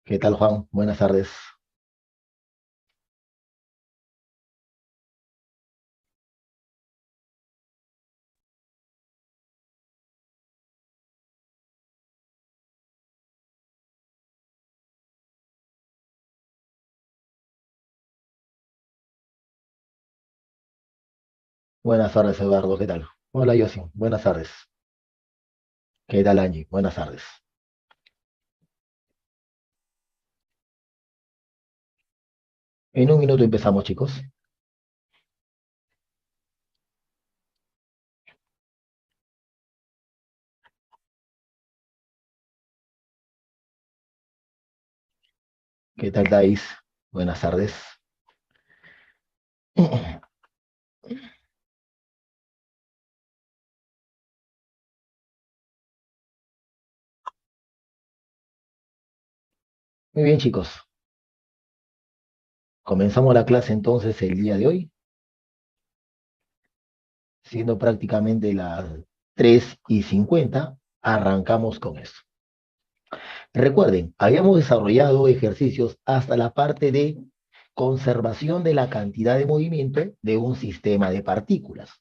¿Qué tal, Juan? Buenas tardes. Buenas tardes, Eduardo. ¿Qué tal? Hola, Yossi. Buenas tardes. ¿Qué tal, Angie? Buenas tardes. En un minuto empezamos, chicos. ¿Qué tal, Thais? Buenas tardes. Muy bien, chicos. Comenzamos la clase entonces el día de hoy, siendo prácticamente las 3:50. Arrancamos con esto. Recuerden, habíamos desarrollado ejercicios hasta la parte de conservación de la cantidad de movimiento de un sistema de partículas.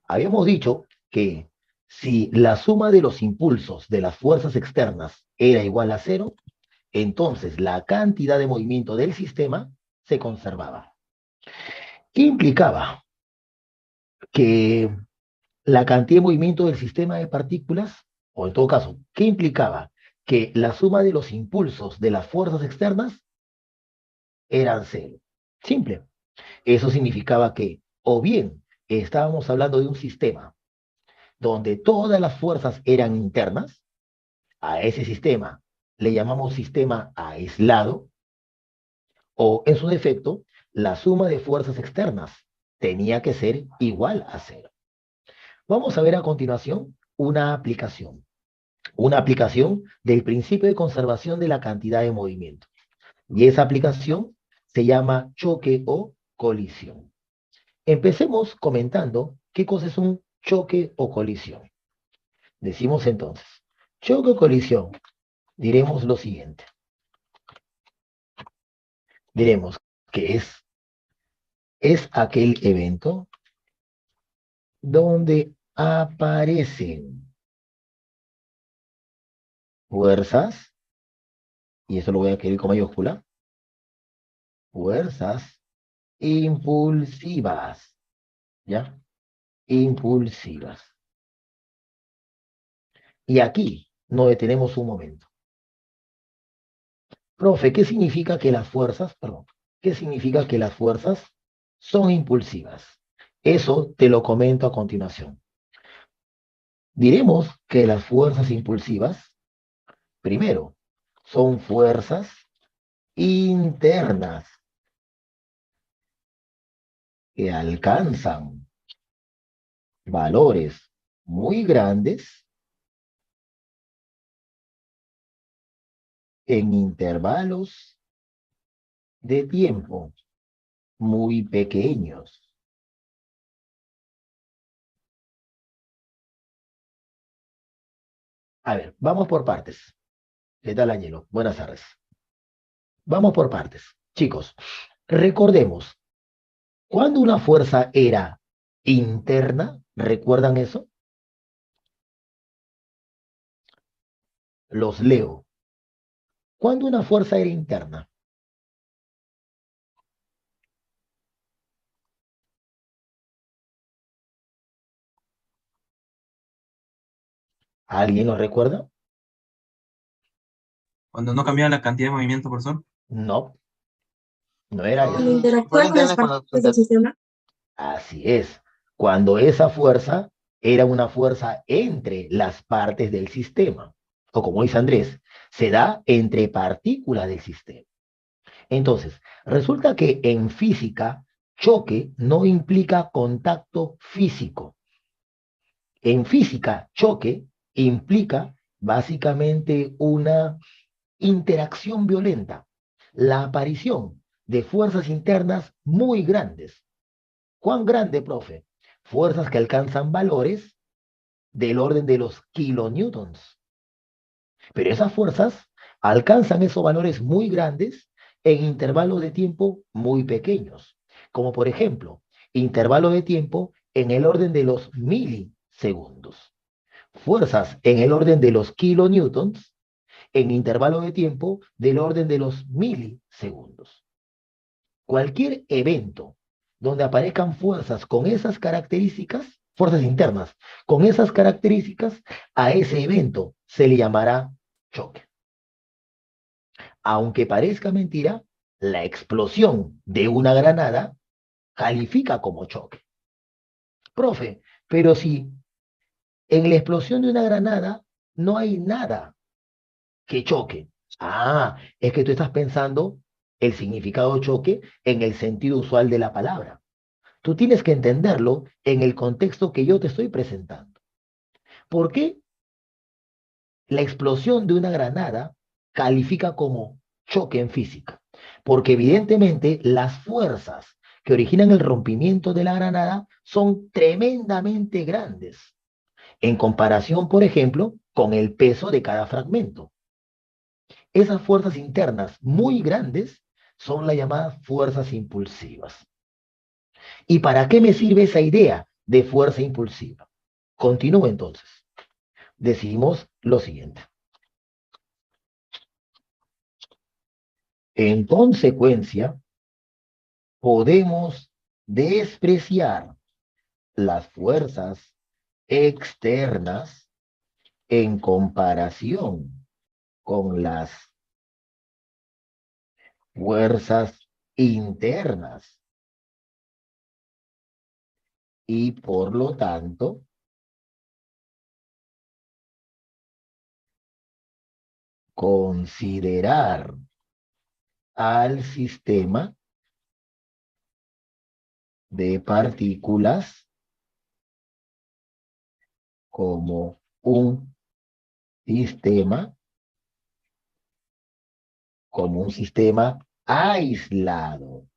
Habíamos dicho que si la suma de los impulsos de las fuerzas externas era igual a cero, entonces la cantidad de movimiento del sistema se conservaba. ¿Qué implicaba? Que la cantidad de movimiento del sistema de partículas, o en todo caso, ¿qué implicaba? Que la suma de los impulsos de las fuerzas externas eran cero. Simple. Eso significaba que o bien estábamos hablando de un sistema donde todas las fuerzas eran internas. A ese sistema le llamamos sistema aislado, o en su defecto, la suma de fuerzas externas tenía que ser igual a cero. Vamos a ver a continuación una aplicación del principio de conservación de la cantidad de movimiento. Y esa aplicación se llama choque o colisión. Empecemos comentando qué cosa es un choque o colisión. Decimos entonces, choque o colisión, diremos lo siguiente. Diremos que es aquel evento donde aparecen fuerzas, y eso lo voy a escribir con mayúscula, fuerzas impulsivas, ¿ya? Impulsivas. Y aquí nos detenemos un momento. Profe, ¿qué significa que las fuerzas, perdón, qué significa que las fuerzas son impulsivas? Eso te lo comento a continuación. Diremos que las fuerzas impulsivas, primero, son fuerzas internas que alcanzan valores muy grandes en intervalos de tiempo muy pequeños. A ver, vamos por partes. ¿Qué tal, Ángelo? Buenas tardes. Vamos por partes. Chicos, recordemos, cuando una fuerza era interna, ¿recuerdan eso? Los leo. Cuando una fuerza era interna, ¿alguien lo recuerda? Cuando no cambia la cantidad de movimiento por sol. No, no era Al eso. interactuar con las partes del sistema. Así es, cuando esa fuerza era una fuerza entre las partes del sistema, o como dice Andrés, se da entre partículas del sistema. Entonces, resulta que en física, choque no implica contacto físico. En física, choque implica básicamente una interacción violenta, la aparición de fuerzas internas muy grandes. ¿Cuán grande, profe? Fuerzas que alcanzan valores del orden de los kilonewtons. Pero esas fuerzas alcanzan esos valores muy grandes en intervalos de tiempo muy pequeños, como por ejemplo, intervalo de tiempo en el orden de los milisegundos, fuerzas en el orden de los kilonewtons en intervalo de tiempo del orden de los milisegundos. Cualquier evento donde aparezcan fuerzas con esas características, fuerzas internas, con esas características, a ese evento se le llamará choque. Aunque parezca mentira, la explosión de una granada califica como choque. Profe, pero si en la explosión de una granada no hay nada que choque. Ah, es que tú estás pensando el significado choque en el sentido usual de la palabra. Tú tienes que entenderlo en el contexto que yo te estoy presentando. ¿Por qué la explosión de una granada califica como choque en física? Porque evidentemente las fuerzas que originan el rompimiento de la granada son tremendamente grandes en comparación, por ejemplo, con el peso de cada fragmento. Esas fuerzas internas muy grandes son las llamadas fuerzas impulsivas. ¿Y para qué me sirve esa idea de fuerza impulsiva? Continúo entonces. Decimos lo siguiente. En consecuencia, podemos despreciar las fuerzas externas en comparación con las fuerzas internas y por lo tanto considerar al sistema de partículas como un sistema, aislado.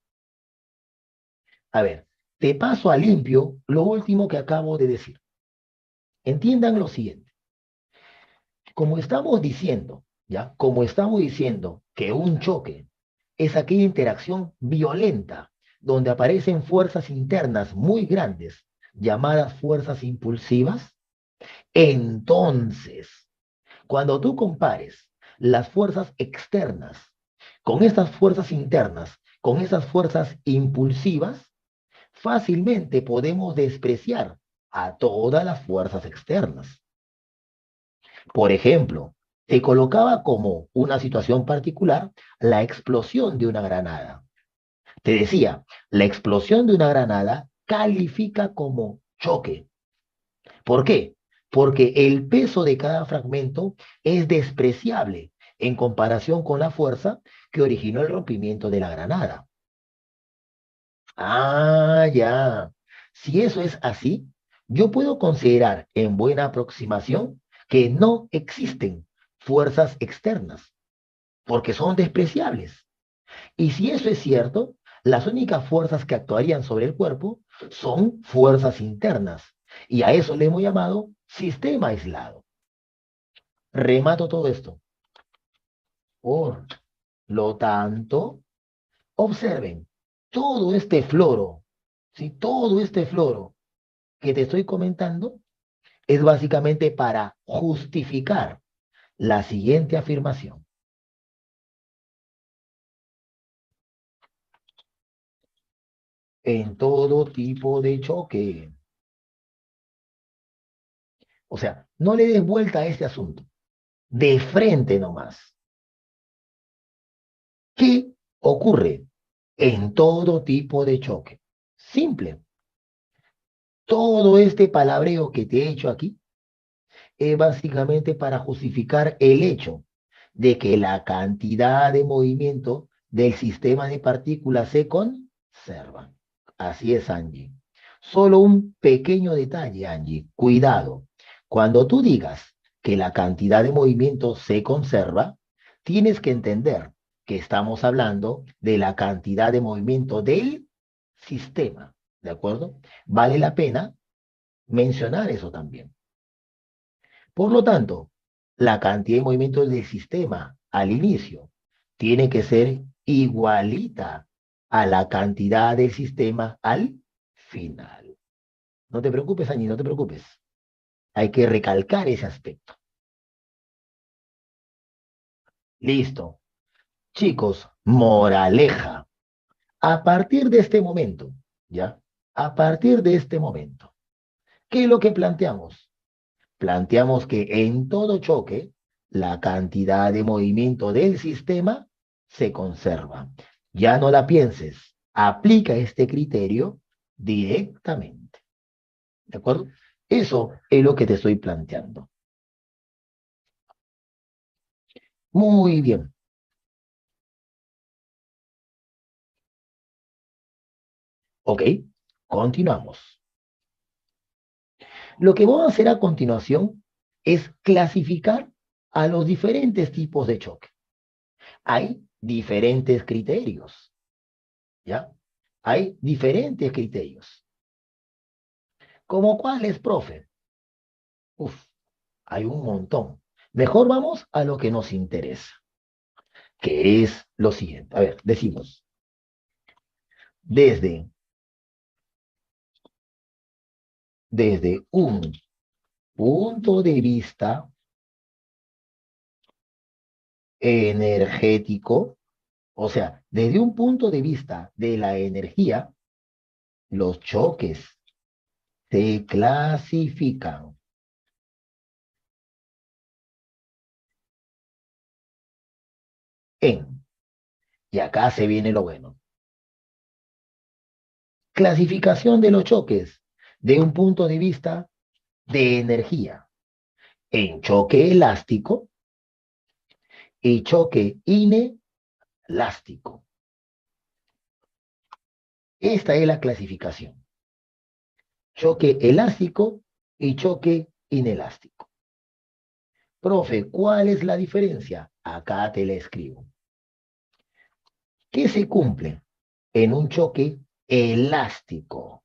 A ver, te paso a limpio lo último que acabo de decir. Entiendan lo siguiente. Como estamos diciendo, ¿ya? Como estamos diciendo que un choque es aquella interacción violenta donde aparecen fuerzas internas muy grandes, llamadas fuerzas impulsivas, entonces, cuando tú compares las fuerzas externas con estas fuerzas internas, con esas fuerzas impulsivas, fácilmente podemos despreciar a todas las fuerzas externas. Por ejemplo, se colocaba como una situación particular la explosión de una granada. Te decía, la explosión de una granada califica como choque. ¿Por qué? Porque el peso de cada fragmento es despreciable en comparación con la fuerza que originó el rompimiento de la granada. Ah, ya. Si eso es así, yo puedo considerar en buena aproximación que no existen fuerzas externas, porque son despreciables. Y si eso es cierto, las únicas fuerzas que actuarían sobre el cuerpo son fuerzas internas. Y a eso le hemos llamado sistema aislado. Remato todo esto. Por lo tanto, observen, todo este floro, ¿sí? Todo este floro que te estoy comentando es básicamente para justificar la siguiente afirmación. En todo tipo de choque. O sea, no le des vuelta a este asunto. De frente nomás. ¿Qué ocurre en todo tipo de choque? Simple. Todo este palabreo que te he hecho aquí es básicamente para justificar el hecho de que la cantidad de movimiento del sistema de partículas se conserva. Así es, Angie. Solo un pequeño detalle, Angie. Cuidado. Cuando tú digas que la cantidad de movimiento se conserva, tienes que entender que estamos hablando de la cantidad de movimiento del sistema. ¿De acuerdo? Vale la pena mencionar eso también. Por lo tanto, la cantidad de movimientos del sistema al inicio tiene que ser igualita a la cantidad del sistema al final. No te preocupes, Añi, no te preocupes. Hay que recalcar ese aspecto. Listo. Chicos, moraleja. A partir de este momento, ¿ya? A partir de este momento, ¿qué es lo que planteamos? Planteamos que en todo choque, la cantidad de movimiento del sistema se conserva. Ya no la pienses, aplica este criterio directamente. ¿De acuerdo? Eso es lo que te estoy planteando. Muy bien. Ok, continuamos. Lo que vamos a hacer a continuación es clasificar a los diferentes tipos de choque. Hay diferentes criterios, ¿ya? Hay diferentes criterios. ¿Cómo cuáles, profe? Uf, hay un montón. Mejor vamos a lo que nos interesa, que es lo siguiente. A ver, decimos, desde un punto de vista energético, o sea, desde un punto de vista de la energía, los choques se clasifican en, y acá se viene lo bueno, clasificación de los choques de un punto de vista de energía en choque elástico y choque inelástico. Esta es la clasificación. Choque elástico y choque inelástico. Profe, ¿cuál es la diferencia? Acá te la escribo. ¿Qué se cumple en un choque elástico?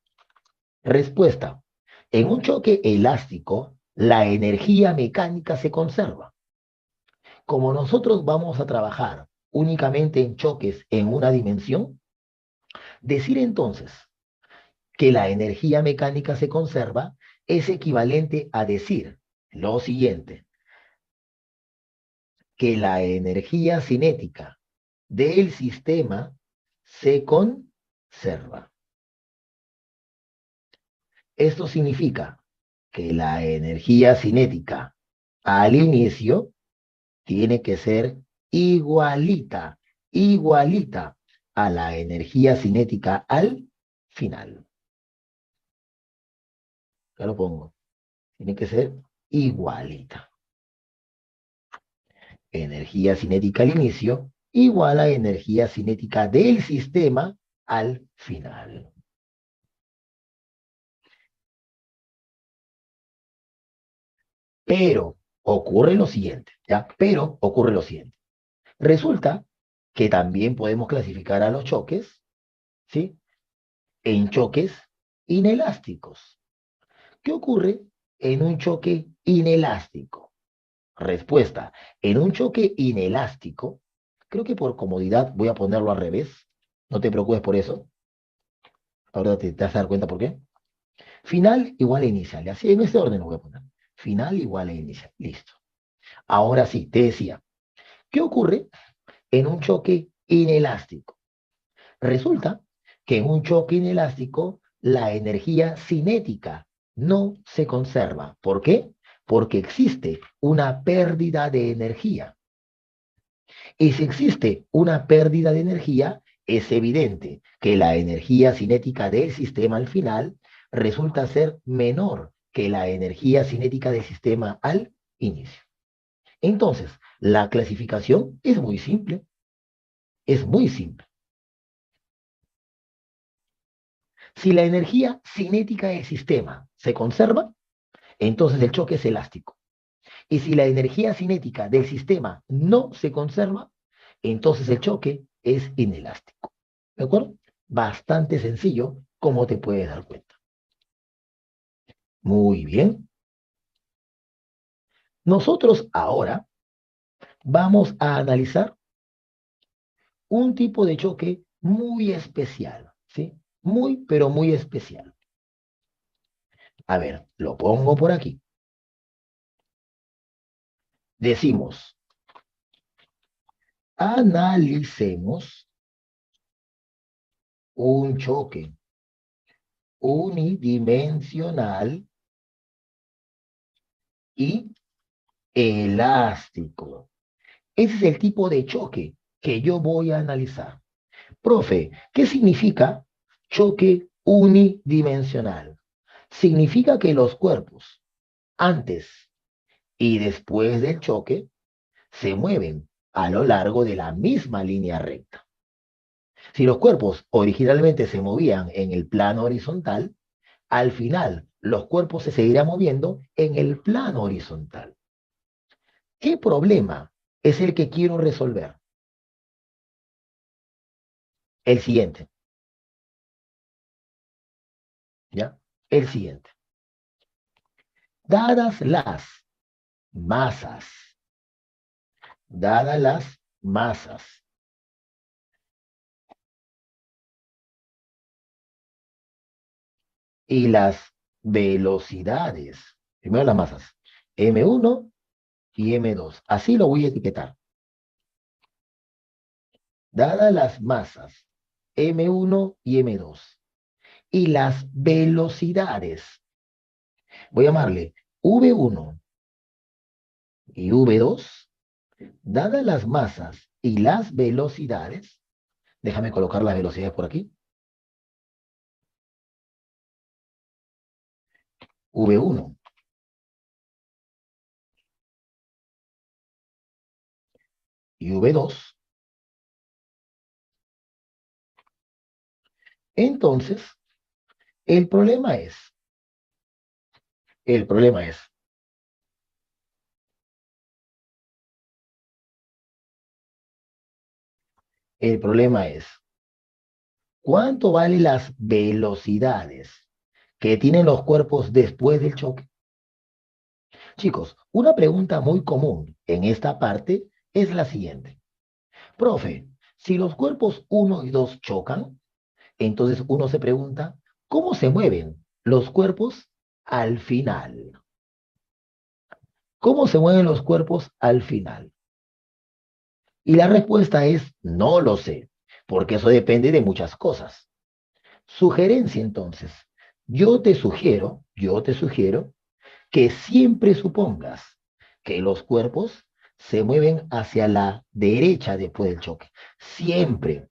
Respuesta. En un choque elástico, la energía mecánica se conserva. Como nosotros vamos a trabajar únicamente en choques en una dimensión, decir entonces que la energía mecánica se conserva es equivalente a decir lo siguiente, que la energía cinética del sistema se conserva. Esto significa que la energía cinética al inicio tiene que ser igualita a la energía cinética al final. Ya lo pongo. Tiene que ser igualita. Energía cinética al inicio igual a energía cinética del sistema al final. Pero ocurre lo siguiente, ¿ya? Pero ocurre lo siguiente. Resulta que también podemos clasificar a los choques, ¿sí? En choques inelásticos. ¿Qué ocurre en un choque inelástico? Respuesta. En un choque inelástico, creo que por comodidad voy a ponerlo al revés. No te preocupes por eso. Ahora te vas a dar cuenta por qué. Final igual a inicial. Y así en este orden lo voy a poner. Final igual a inicial. Listo. Ahora sí, te decía. ¿Qué ocurre en un choque inelástico? Resulta que en un choque inelástico la energía cinética no se conserva. ¿Por qué? Porque existe una pérdida de energía. Y si existe una pérdida de energía, es evidente que la energía cinética del sistema al final resulta ser menor que la energía cinética del sistema al inicio. Entonces, la clasificación es muy simple. Es muy simple. Si la energía cinética del sistema se conserva, entonces el choque es elástico. Y si la energía cinética del sistema no se conserva, entonces el choque es inelástico. ¿De acuerdo? Bastante sencillo, como te puedes dar cuenta. Muy bien. Nosotros ahora Vamos a analizar un tipo de choque muy especial, ¿sí? Muy, pero muy especial. A ver, lo pongo por aquí. Decimos, analicemos un choque unidimensional y elástico. Ese es el tipo de choque que yo voy a analizar. Profe, ¿qué significa choque unidimensional? Significa que los cuerpos, antes y después del choque, se mueven a lo largo de la misma línea recta. Si los cuerpos originalmente se movían en el plano horizontal, al final los cuerpos se seguirán moviendo en el plano horizontal. ¿Qué problema es el que quiero resolver? El siguiente, ¿ya? El siguiente. Dadas masas, dadas las masas y las velocidades, primero las masas, M1 y M2, así lo voy a etiquetar. Dadas las masas M1 y M2 y las velocidades, voy a llamarle V1 y V2, dadas las masas y las velocidades, déjame colocar las velocidades por aquí, V1 y V2, entonces el problema es, el problema es, el problema es, ¿cuánto valen las velocidades que tienen los cuerpos después del choque? Chicos, una pregunta muy común en esta parte es la siguiente. Profe, si los cuerpos uno y 2 chocan, entonces uno se pregunta, ¿cómo se mueven los cuerpos al final? ¿Cómo se mueven los cuerpos al final? Y la respuesta es, no lo sé, porque eso depende de muchas cosas. Sugerencia entonces, yo te sugiero que siempre supongas que los cuerpos se mueven hacia la derecha después del choque. Siempre.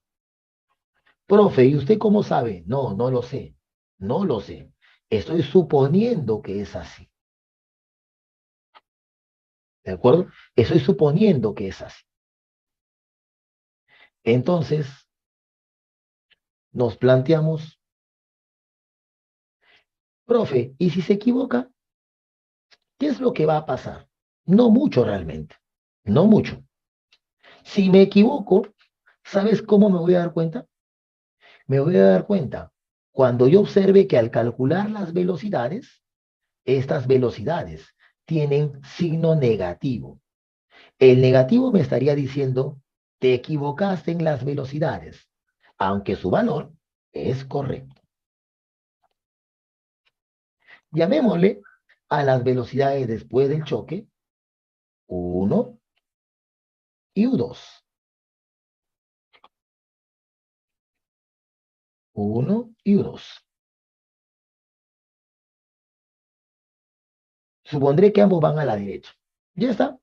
Profe, ¿y usted cómo sabe? No, no lo sé. No lo sé. Estoy suponiendo que es así. ¿De acuerdo? Estoy suponiendo que es así. Entonces, nos planteamos, profe, ¿y si se equivoca? ¿Qué es lo que va a pasar? No mucho realmente. No mucho. Si me equivoco, ¿sabes cómo me voy a dar cuenta? Me voy a dar cuenta cuando yo observe que al calcular las velocidades, estas velocidades tienen signo negativo. El negativo me estaría diciendo, te equivocaste en las velocidades, aunque su valor es correcto. Llamémosle a las velocidades después del choque U1 y U2. 1 y U2. Supondré que ambos van a la derecha. Ya está.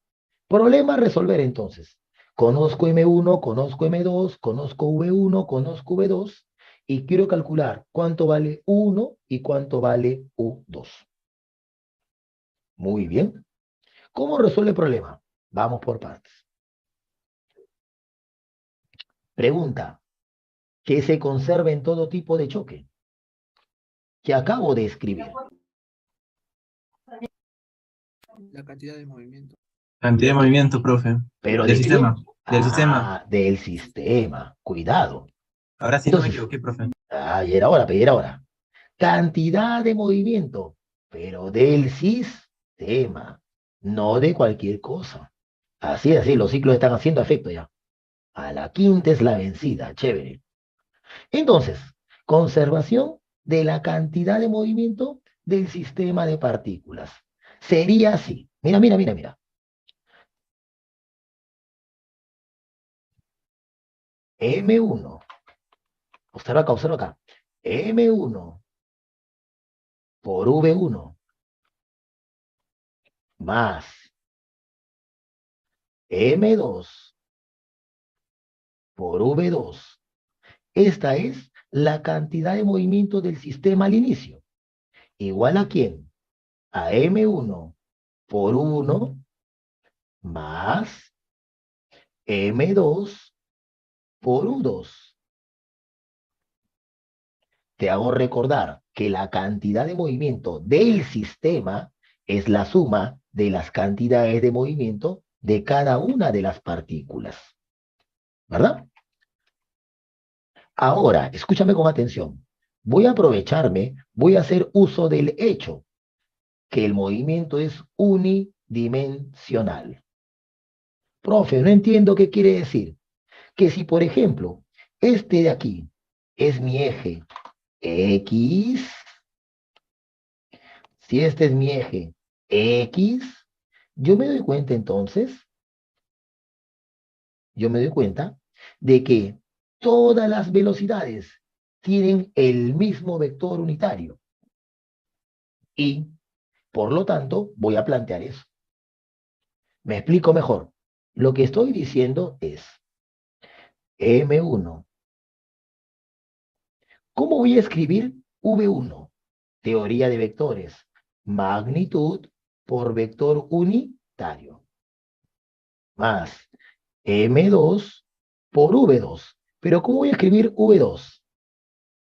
Problema a resolver entonces. Conozco M1, conozco M2, conozco V1, conozco V2 y quiero calcular cuánto vale U1 y cuánto vale U2. Muy bien. ¿Cómo resuelve el problema? Vamos por partes. Pregunta, ¿qué se conserva en todo tipo de choque que acabo de escribir? La cantidad de movimiento. Cantidad de movimiento, profe. ¿Pero Del de sistema. quién? Del sistema. Ah, del sistema. Cuidado. Ahora sí no me Entonces, equivoqué, profe. y era hora, pero era hora. Cantidad de movimiento, pero del sistema, no de cualquier cosa. Así, los ciclos están haciendo efecto ya. A la quinta es la vencida, chévere. Entonces, conservación de la cantidad de movimiento del sistema de partículas. Sería así. Mira, mira, mira, mira. M1. Observa acá. M1 por V1 más M2 por V2. Esta es la cantidad de movimiento del sistema al inicio. ¿Igual a quién? A M1 por 1 más M2 por U2. Te hago recordar que la cantidad de movimiento del sistema es la suma de las cantidades de movimiento de cada una de las partículas. ¿Verdad? Ahora, escúchame con atención. Voy a hacer uso del hecho que el movimiento es unidimensional. Profe, no entiendo qué quiere decir. Que si, por ejemplo, este de aquí es mi eje X, si este es mi eje X, yo me doy cuenta entonces, de que todas las velocidades tienen el mismo vector unitario. Y, por lo tanto, voy a plantear eso. Me explico mejor. Lo que estoy diciendo es M1. ¿Cómo voy a escribir V1? Teoría de vectores. Magnitud por vector unitario. Más M2 por V2. Pero ¿cómo voy a escribir V2?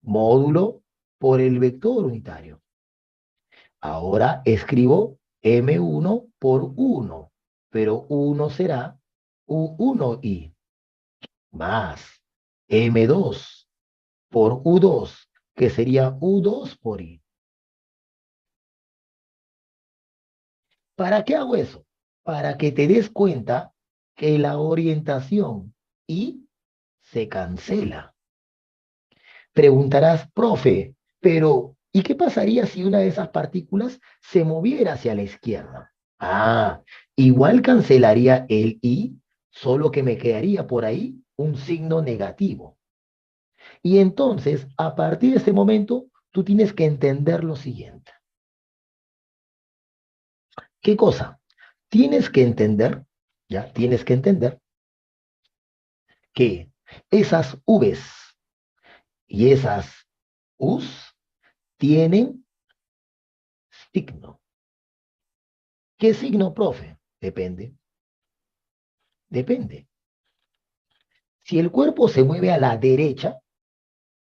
Módulo por el vector unitario. Ahora escribo M1 por 1, pero 1 será U1i más M2 por U2, que sería U2 por I. ¿Para qué hago eso? Para que te des cuenta que la orientación I se cancela. Preguntarás, profe, pero ¿y qué pasaría si una de esas partículas se moviera hacia la izquierda? Ah, igual cancelaría el I, solo que me quedaría por ahí un signo negativo. Y entonces, a partir de ese momento, tú tienes que entender lo siguiente. ¿Qué cosa? Tienes que entender, ya, tienes que entender que esas Vs y esas Us tienen signo. ¿Qué signo, profe? Depende. Depende. Si el cuerpo se mueve a la derecha,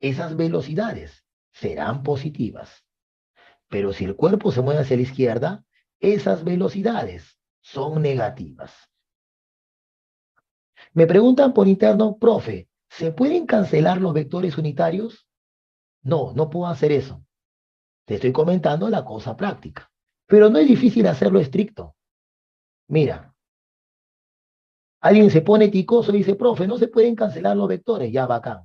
esas velocidades serán positivas. Pero si el cuerpo se mueve hacia la izquierda, esas velocidades son negativas. Me preguntan por interno, profe, ¿se pueden cancelar los vectores unitarios? No, no puedo hacer eso. Te estoy comentando la cosa práctica. Pero no es difícil hacerlo estricto. Mira, alguien se pone ticoso y dice, profe, no se pueden cancelar los vectores. Ya, bacán.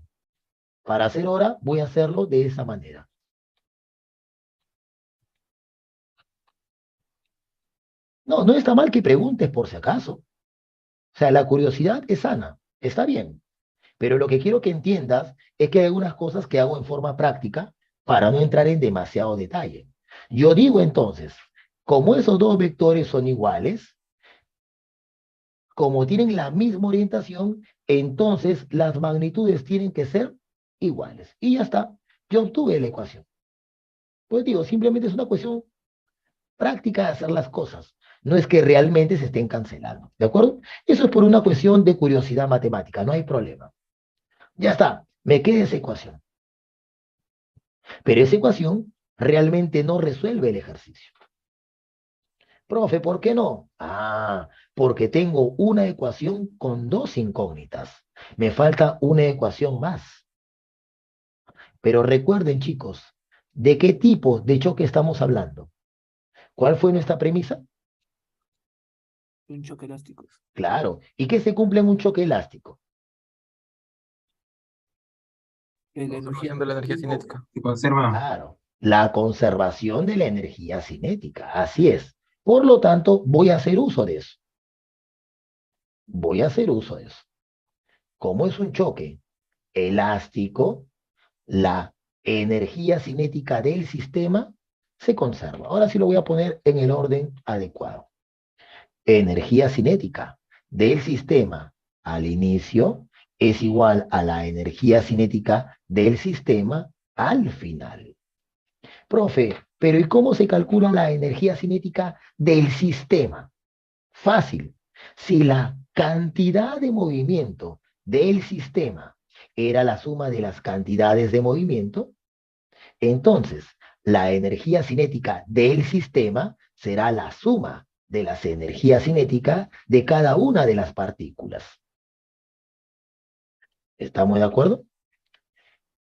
Para hacer ahora, voy a hacerlo de esa manera. No, no está mal que preguntes por si acaso. O sea, la curiosidad es sana, está bien. Pero lo que quiero que entiendas es que hay algunas cosas que hago en forma práctica para no entrar en demasiado detalle. Yo digo entonces, como esos dos vectores son iguales, como tienen la misma orientación, entonces las magnitudes tienen que ser iguales. Y ya está, yo obtuve la ecuación. Pues digo, simplemente es una cuestión práctica de hacer las cosas. No es que realmente se estén cancelando, ¿de acuerdo? Eso es por una cuestión de curiosidad matemática, no hay problema. Ya está, me queda esa ecuación. Pero esa ecuación realmente no resuelve el ejercicio. Profe, ¿por qué no? Ah, porque tengo una ecuación con dos incógnitas. Me falta una ecuación más. Pero recuerden, chicos, ¿de qué tipo de choque estamos hablando? ¿Cuál fue nuestra premisa? Un choque elástico. Claro. ¿Y qué se cumple en un choque elástico? La energía Conservación de la energía cinética. Se conserva. Claro. La conservación de la energía cinética. Así es. Por lo tanto, voy a hacer uso de eso. Voy a hacer uso de eso. Como es un choque elástico, la energía cinética del sistema se conserva. Ahora sí lo voy a poner en el orden adecuado. Energía cinética del sistema al inicio es igual a la energía cinética del sistema al final. Profe, pero ¿y cómo se calcula la energía cinética del sistema? Fácil. Si la cantidad de movimiento del sistema era la suma de las cantidades de movimiento, entonces la energía cinética del sistema será la suma de las energías cinéticas de cada una de las partículas. ¿Estamos de acuerdo?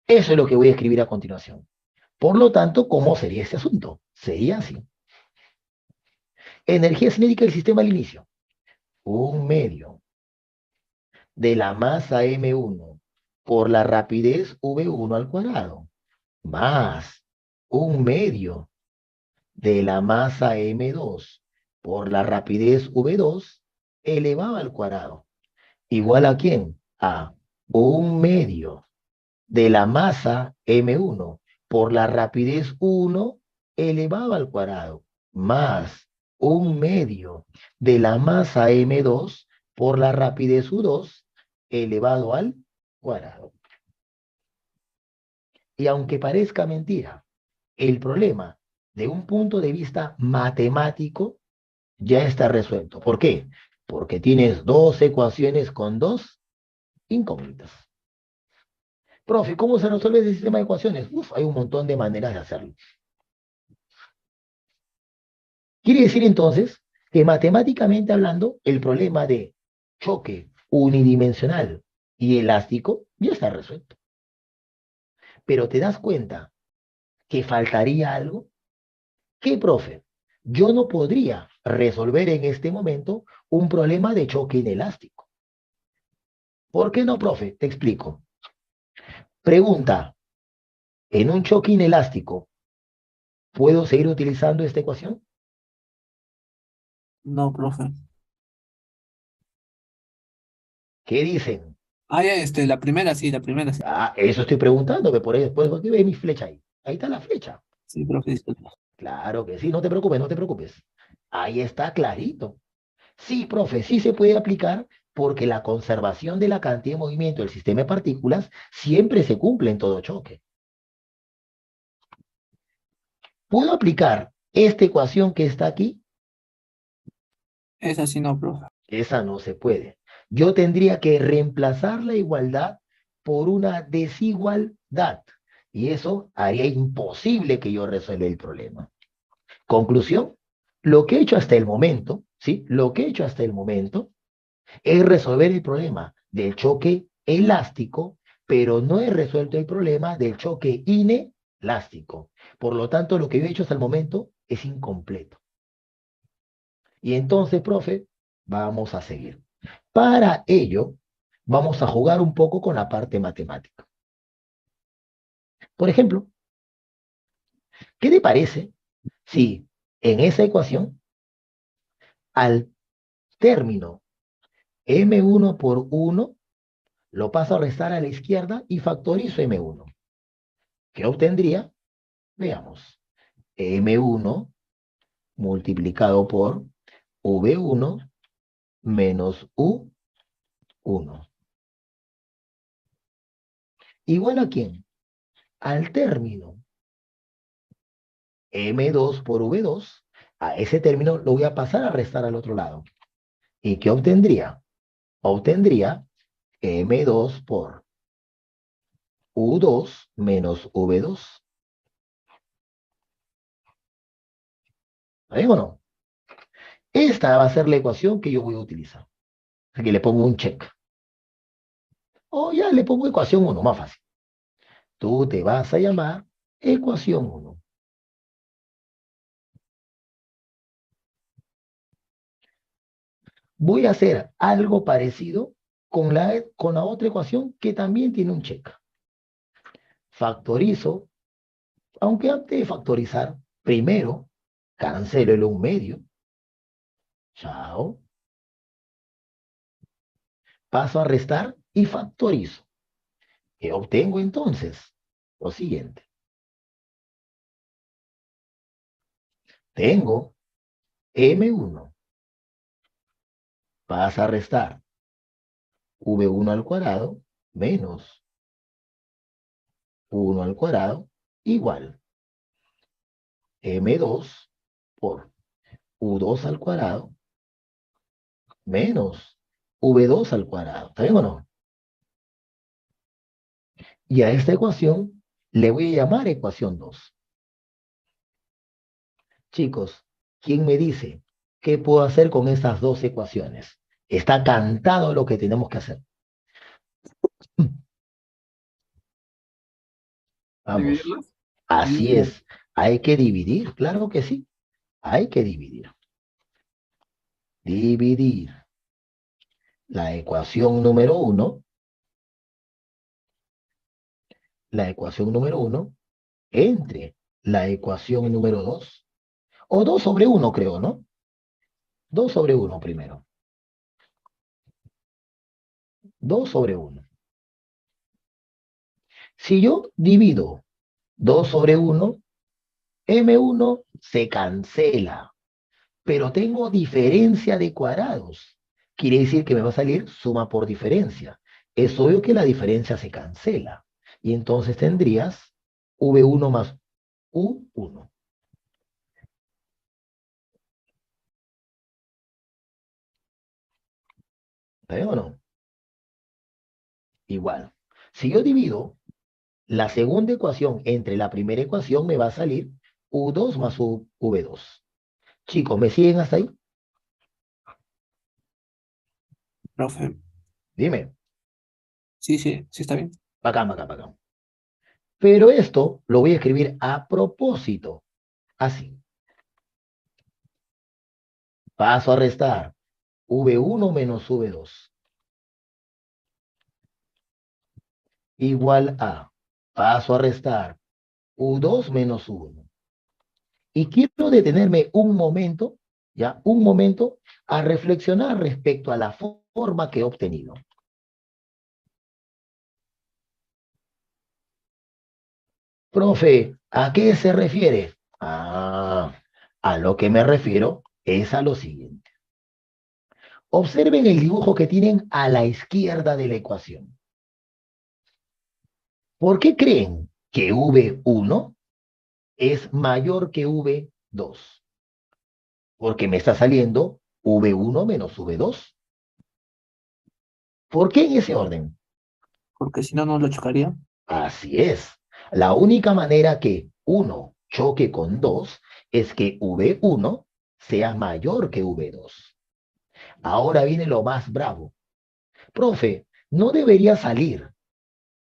Eso es lo que voy a escribir a continuación. Por lo tanto, ¿cómo sería este asunto? Sería así. Energía cinética del sistema al inicio. 1/2 de la masa M1 por la rapidez V1 al cuadrado, más 1/2 de la masa M2 por la rapidez V2 elevado al cuadrado. ¿Igual a quién? A 1/2 de la masa M1 por la rapidez 1 elevado al cuadrado, más 1/2 de la masa M2 por la rapidez U2 elevado al cuadrado. Y aunque parezca mentira, el problema de un punto de vista matemático ya está resuelto. ¿Por qué? Porque tienes dos ecuaciones con dos incógnitas. Profe, ¿cómo se resuelve ese sistema de ecuaciones? Hay un montón de maneras de hacerlo. Quiere decir entonces que matemáticamente hablando, el problema de choque unidimensional y elástico ya está resuelto. Pero te das cuenta que faltaría algo. ¿Qué, profe? Yo no podría resolver en este momento un problema de choque inelástico. ¿Por qué no, profe? Te explico. Pregunta, ¿en un choque inelástico puedo seguir utilizando esta ecuación? No, profe. ¿Qué dicen? Ya, la primera sí, la primera sí. Eso estoy preguntándome, por ahí después, ¿por qué ves mi flecha ahí? Ahí está la flecha. Sí, profe, disculpa. Claro que sí, no te preocupes, no te preocupes. Ahí está clarito. Sí, profe, sí se puede aplicar porque la conservación de la cantidad de movimiento del sistema de partículas siempre se cumple en todo choque. ¿Puedo aplicar esta ecuación que está aquí? Esa sí no, profe. Esa no se puede. Yo tendría que reemplazar la igualdad por una desigualdad. Y eso haría imposible que yo resuelva el problema. Conclusión, lo que he hecho hasta el momento, ¿sí? Lo que he hecho hasta el momento es resolver el problema del choque elástico, pero no he resuelto el problema del choque inelástico. Por lo tanto, lo que yo he hecho hasta el momento es incompleto. Y entonces, profe, vamos a seguir. Para ello, vamos a jugar un poco con la parte matemática. Por ejemplo, ¿qué te parece si en esa ecuación, al término M1 por 1, lo paso a restar a la izquierda y factorizo M1? ¿Qué obtendría? Veamos. M1 multiplicado por V1 menos U1. ¿Igual a quién? Al término M2 por V2, a ese término lo voy a pasar a restar al otro lado. ¿Y qué obtendría? Obtendría M2 por U2 menos V2. ¿Ven o no? Esta va a ser la ecuación que yo voy a utilizar. Así que le pongo un check. O ya le pongo ecuación 1, más fácil. Tú te vas a llamar ecuación 1. Voy a hacer algo parecido con la otra ecuación que también tiene un check. Factorizo, aunque antes de factorizar, primero cancelo el 1/2. Chao. Paso a restar y factorizo. ¿Qué obtengo entonces? Lo siguiente. Tengo M1. Pasa a restar V1 al cuadrado menos 1 al cuadrado igual M2 por U2 al cuadrado menos V2 al cuadrado. ¿Está bien o no? Y a esta ecuación le voy a llamar ecuación 2. Chicos, ¿quién me dice qué puedo hacer con estas dos ecuaciones? Está cantado lo que tenemos que hacer. Vamos. ¿Dividirlas? Así es. Hay que dividir, claro que sí. Hay que dividir. Dividir la ecuación número 1, entre la ecuación número 2, o 2 sobre 1 creo, ¿no? 2 sobre 1 primero. 2 sobre 1. Si yo divido 2 sobre 1, M1 se cancela, pero tengo diferencia de cuadrados. Quiere decir que me va a salir suma por diferencia. Es obvio que la diferencia se cancela. Y entonces tendrías V1 más U1. ¿Está bien o no? Igual. Si yo divido la segunda ecuación entre la primera ecuación, me va a salir U2 más V2. Chicos, ¿me siguen hasta ahí? Profe. Dime. Sí, sí, sí está bien. Bacán, bacán, bacán. Pero esto lo voy a escribir a propósito. Así. Paso a restar V1 menos V2. Igual a. Paso a restar U2 menos U1. Y quiero detenerme un momento, ya, un momento, a reflexionar respecto a la forma que he obtenido. Profe, ¿a qué se refiere? A lo que me refiero es a lo siguiente. Observen el dibujo que tienen a la izquierda de la ecuación. ¿Por qué creen que V1 es mayor que V2? Porque me está saliendo V1 menos V2. ¿Por qué en ese orden? Porque si no, no lo chocaría. Así es. La única manera que 1 choque con 2 es que V1 sea mayor que V2. Ahora viene lo más bravo. Profe, no debería salir,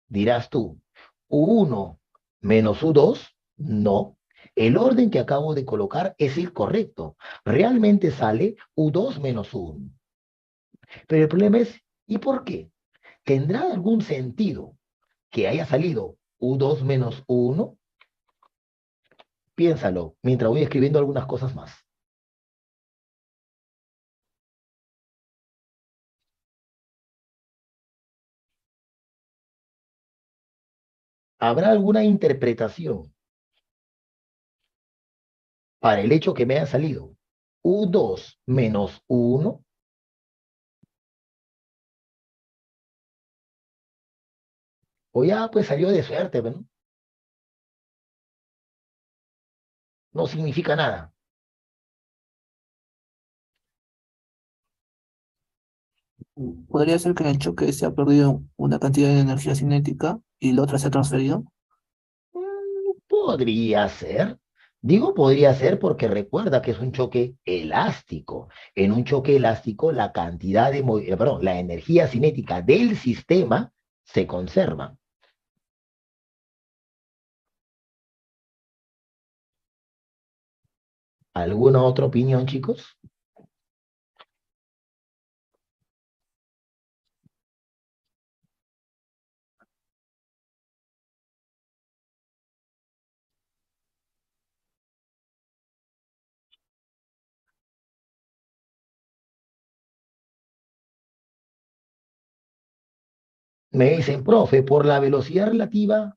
dirás tú, U1 menos U2. No, el orden que acabo de colocar es incorrecto. Realmente sale U2 menos U1. Pero el problema es, ¿y por qué? ¿Tendrá algún sentido que haya salido U2 menos U1? Piénsalo, mientras voy escribiendo algunas cosas más. ¿Habrá alguna interpretación para el hecho que me haya salido U2 menos U1? O ya pues salió de suerte, ¿no? No significa nada. Podría ser que en el choque se ha perdido una cantidad de energía cinética y la otra se ha transferido. Podría ser. Digo podría ser porque recuerda que es un choque elástico. En un choque elástico, la cantidad de, perdón, la energía cinética del sistema se conserva. ¿Alguna otra opinión, chicos? Me dicen, profe, por la velocidad relativa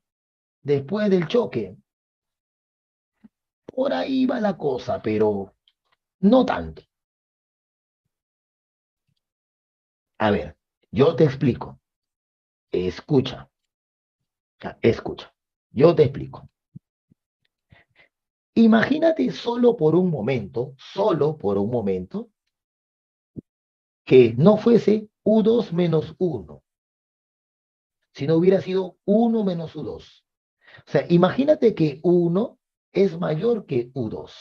después del choque. Por ahí va la cosa, pero no tanto. A ver, yo te explico. Escucha, escucha. Yo te explico. Imagínate solo por un momento, que no fuese U2 menos 1, sino hubiera sido 1 menos U2. O sea, imagínate que 1 es mayor que U2.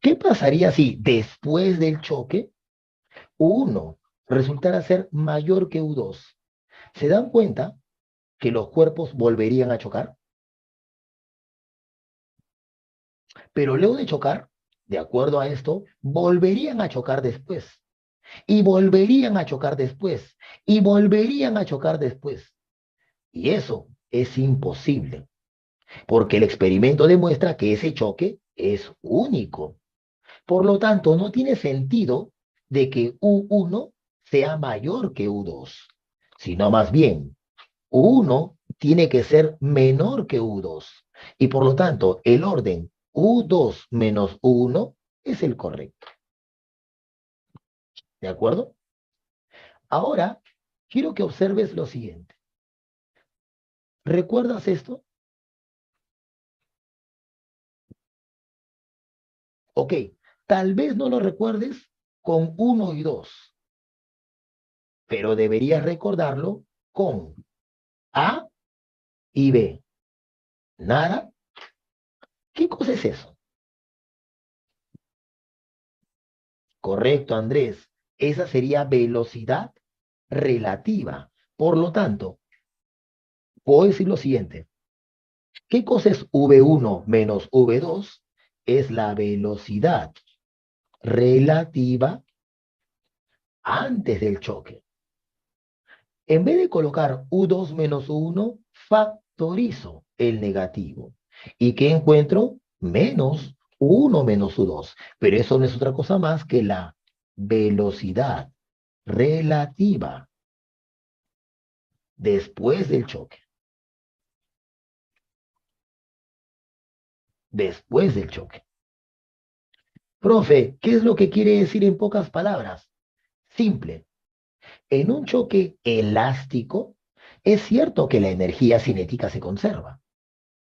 ¿Qué pasaría si después del choque 1 resultara ser mayor que U2? ¿Se dan cuenta que los cuerpos volverían a chocar? Pero luego de chocar, de acuerdo a esto, volverían a chocar después. Y volverían a chocar después. Y volverían a chocar después. Y eso es imposible, porque el experimento demuestra que ese choque es único. Por lo tanto, no tiene sentido de que U1 sea mayor que U2, sino más bien U1 tiene que ser menor que U2. Y por lo tanto, el orden U2 menos U1 es el correcto. ¿De acuerdo? Ahora, quiero que observes lo siguiente. ¿Recuerdas esto? Ok, tal vez no lo recuerdes con 1 y 2, pero deberías recordarlo con A y B. ¿Nada? ¿Qué cosa es eso? Correcto, Andrés. Esa sería velocidad relativa. Por lo tanto, puedo decir lo siguiente. ¿Qué cosa es V1 menos V2? Es la velocidad relativa antes del choque. En vez de colocar U2 menos U1, factorizo el negativo. ¿Y qué encuentro? Menos U1 menos U2. Pero eso no es otra cosa más que la velocidad relativa después del choque. Después del choque. Profe, ¿qué es lo que quiere decir en pocas palabras? Simple. En un choque elástico, es cierto que la energía cinética se conserva.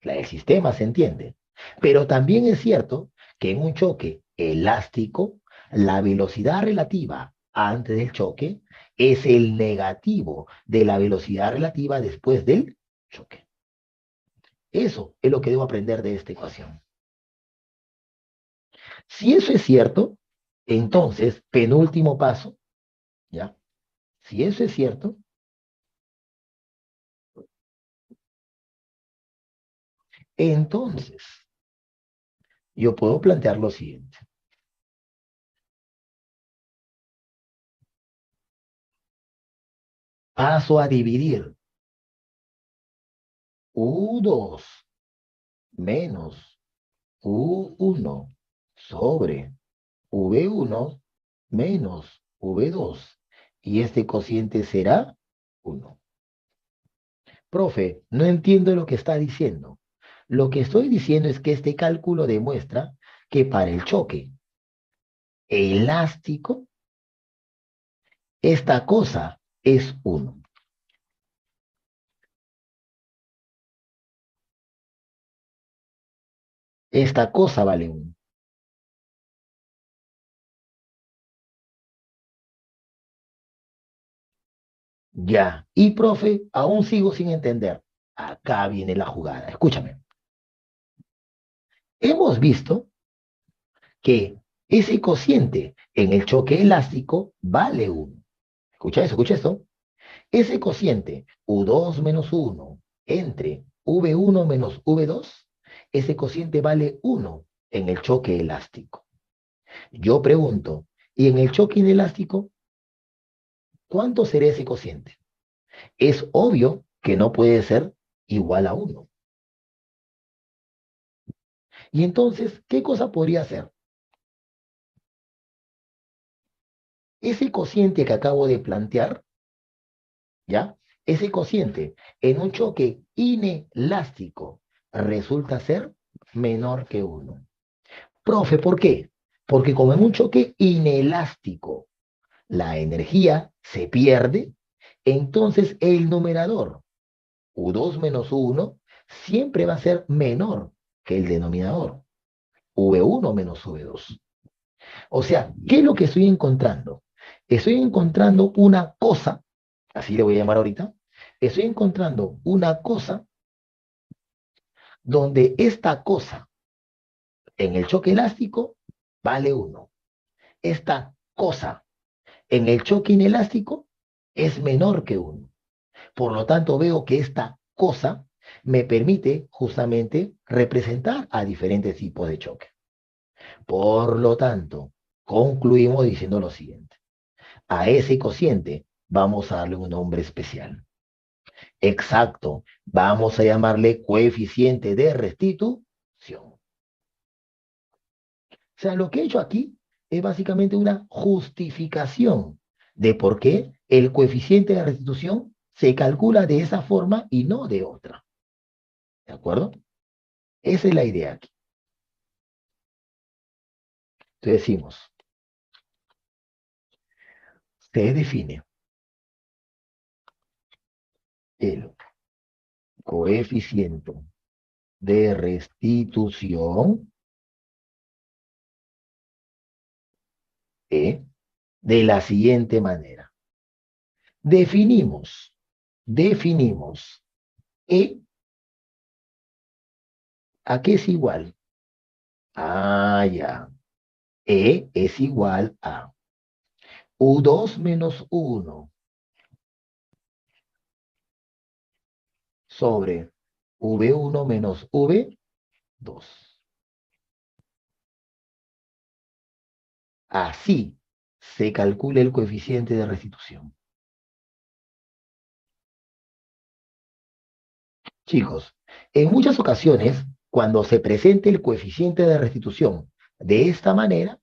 La del sistema se entiende. Pero también es cierto que en un choque elástico, la velocidad relativa antes del choque es el negativo de la velocidad relativa después del choque. Eso es lo que debo aprender de esta ecuación. Si eso es cierto, entonces, penúltimo paso, ¿ya? Si eso es cierto, entonces yo puedo plantear lo siguiente. Paso a dividir U2 menos U1 sobre V1 menos V2. Y este cociente será 1. Profe, no entiendo lo que está diciendo. Lo que estoy diciendo es que este cálculo demuestra que para el choque elástico, esta cosa es 1. Esta cosa vale 1. Ya. Y profe, aún sigo sin entender. Acá viene la jugada. Escúchame. Hemos visto que ese cociente en el choque elástico vale 1. Escucha eso, escucha esto. Ese cociente U2 menos 1 entre V1 menos V2, ese cociente vale 1 en el choque elástico. Yo pregunto, ¿y en el choque inelástico cuánto será ese cociente? Es obvio que no puede ser igual a 1. Y entonces, ¿qué cosa podría ser? Ese cociente que acabo de plantear ¿ya? Ese cociente en un choque inelástico resulta ser menor que 1. Profe, ¿por qué? Porque como en un choque inelástico la energía se pierde, entonces el numerador U2 menos U1 siempre va a ser menor que el denominador V1 menos V2. O sea, ¿qué es lo que estoy encontrando? Estoy encontrando una cosa, así le voy a llamar ahorita, estoy encontrando una cosa donde esta cosa en el choque elástico vale 1. Esta cosa en el choque inelástico es menor que 1. Por lo tanto, veo que esta cosa me permite justamente representar a diferentes tipos de choque. Por lo tanto, concluimos diciendo lo siguiente. A ese cociente vamos a darle un nombre especial. Exacto, vamos a llamarle coeficiente de restitución. O sea, lo que he hecho aquí es básicamente una justificación de por qué el coeficiente de restitución se calcula de esa forma y no de otra. ¿De acuerdo? Esa es la idea aquí. Entonces decimos, se define el coeficiente de restitución de la siguiente manera. Definimos E, ¿a qué es igual? Ah, ya. E es igual a U2 menos 1 sobre V1 menos V2. Así se calcula el coeficiente de restitución. Chicos, en muchas ocasiones, cuando se presente el coeficiente de restitución de esta manera,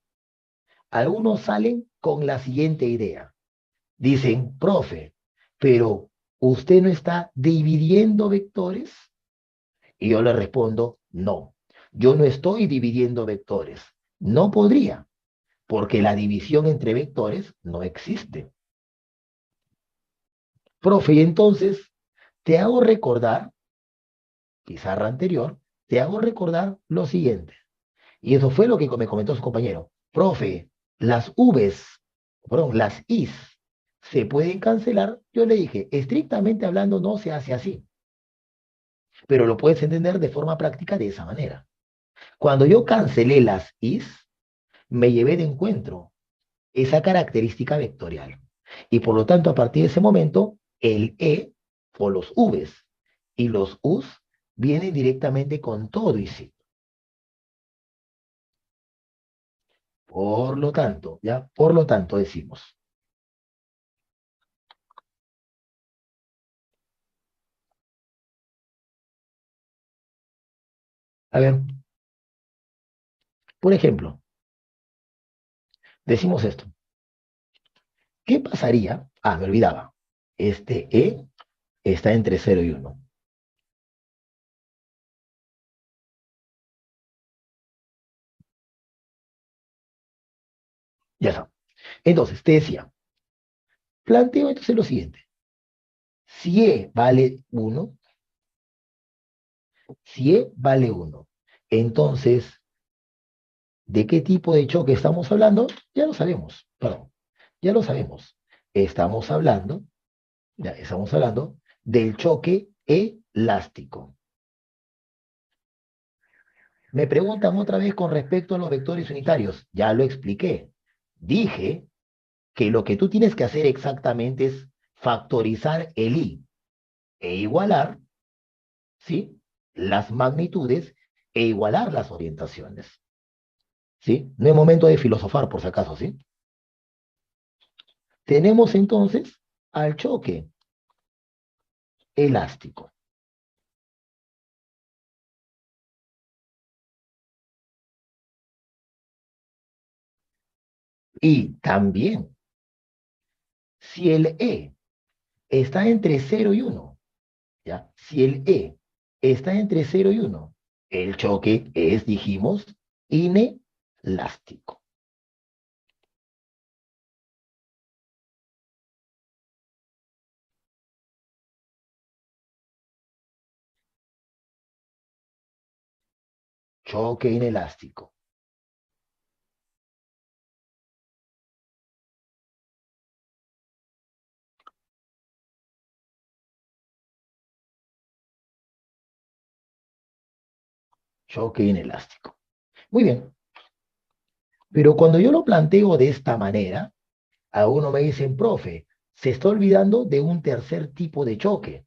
algunos salen con la siguiente idea. Dicen, profe, pero ¿usted no está dividiendo vectores? Y yo le respondo, no, yo no estoy dividiendo vectores. No podría, porque la división entre vectores no existe. Profe, y entonces te hago recordar, pizarra anterior, te hago recordar lo siguiente. Y eso fue lo que me comentó su compañero. Profe, las Vs, perdón, las Is se pueden cancelar. Yo le dije, estrictamente hablando no se hace así, pero lo puedes entender de forma práctica de esa manera. Cuando yo cancelé las Is, me llevé de encuentro esa característica vectorial. Y por lo tanto, a partir de ese momento, el E o los Vs y los Us vienen directamente con todo y sí. Por lo tanto, ya, por lo tanto decimos, a ver, por ejemplo, decimos esto. ¿Qué pasaría? Ah, me olvidaba. Este E está entre 0 y 1. Ya está. Entonces, te decía, planteo entonces lo siguiente. Si E vale 1, si E vale 1, entonces, ¿de qué tipo de choque estamos hablando? Ya lo sabemos, perdón, ya lo sabemos. Estamos hablando del choque elástico. Me preguntan otra vez con respecto a los vectores unitarios. Ya lo expliqué. Dije que lo que tú tienes que hacer exactamente es factorizar el I e igualar, ¿sí? Las magnitudes e igualar las orientaciones, ¿sí? No es momento de filosofar, por si acaso, ¿sí? Tenemos entonces al choque elástico. Y también, si el E está entre 0 y 1. ¿Ya? Si el E está entre 0 y 1, el choque es, dijimos, inelástico. Choque inelástico. Choque inelástico. Muy bien. Pero cuando yo lo planteo de esta manera, a uno me dicen, profe, se está olvidando de un tercer tipo de choque.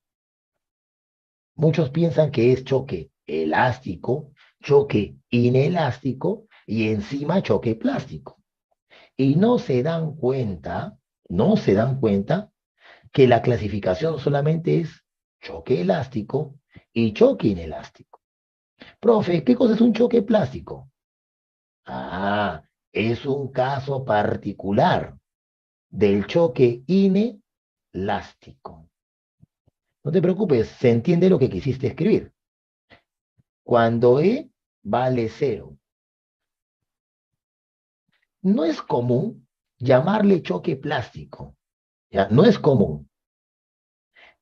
Muchos piensan que es choque elástico, choque inelástico y encima choque plástico. Y no se dan cuenta que la clasificación solamente es choque elástico y choque inelástico. Profe, ¿qué cosa es un choque plástico? Ah, es un caso particular del choque inelástico. No te preocupes, se entiende lo que quisiste escribir. Cuando E vale 0, no es común llamarle choque plástico. ¿Ya? No es común.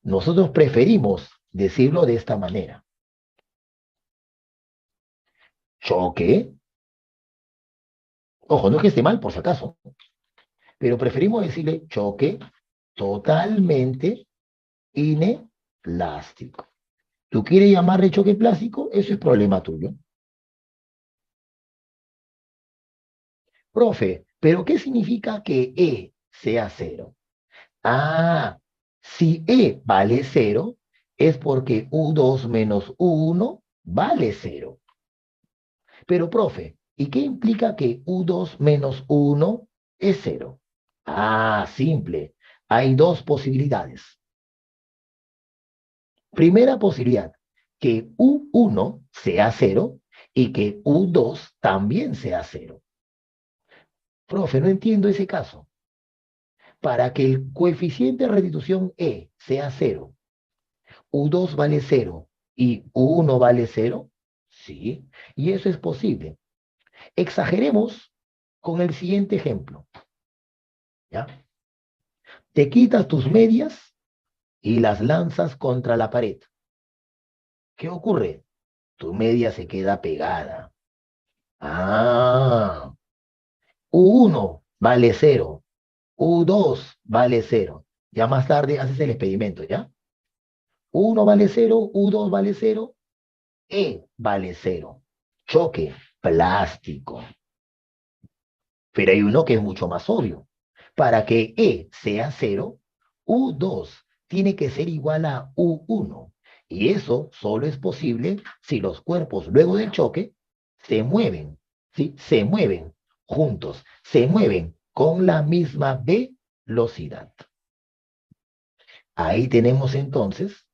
Nosotros preferimos decirlo de esta manera. Choque. Ojo, no es que esté mal por si acaso, pero preferimos decirle choque totalmente inelástico. ¿Tú quieres llamarle choque plástico? Eso es problema tuyo. Profe, ¿pero qué significa que E sea 0? Ah, si E vale 0, es porque U2 menos U1 vale 0. Pero, profe, ¿y qué implica que U2 menos U1 es 0? Ah, simple. Hay dos posibilidades. Primera posibilidad, que U1 sea 0 y que U2 también sea 0. Profe, no entiendo ese caso. Para que el coeficiente de restitución E sea 0, U2 vale 0 y U1 vale 0, sí, y eso es posible. Exageremos con el siguiente ejemplo, ¿ya? Te quitas tus medias y las lanzas contra la pared. ¿Qué ocurre? Tu media se queda pegada. Ah, U1 vale 0, U2 vale 0. Ya más tarde haces el experimento, ¿ya? U1 vale 0, U2 vale 0, E vale 0. Choque plástico. Pero hay uno que es mucho más obvio. Para que E sea 0, U2 tiene que ser igual a U1. Y eso solo es posible si los cuerpos luego del choque se mueven, ¿sí? Se mueven juntos, se mueven con la misma velocidad. Ahí tenemos entonces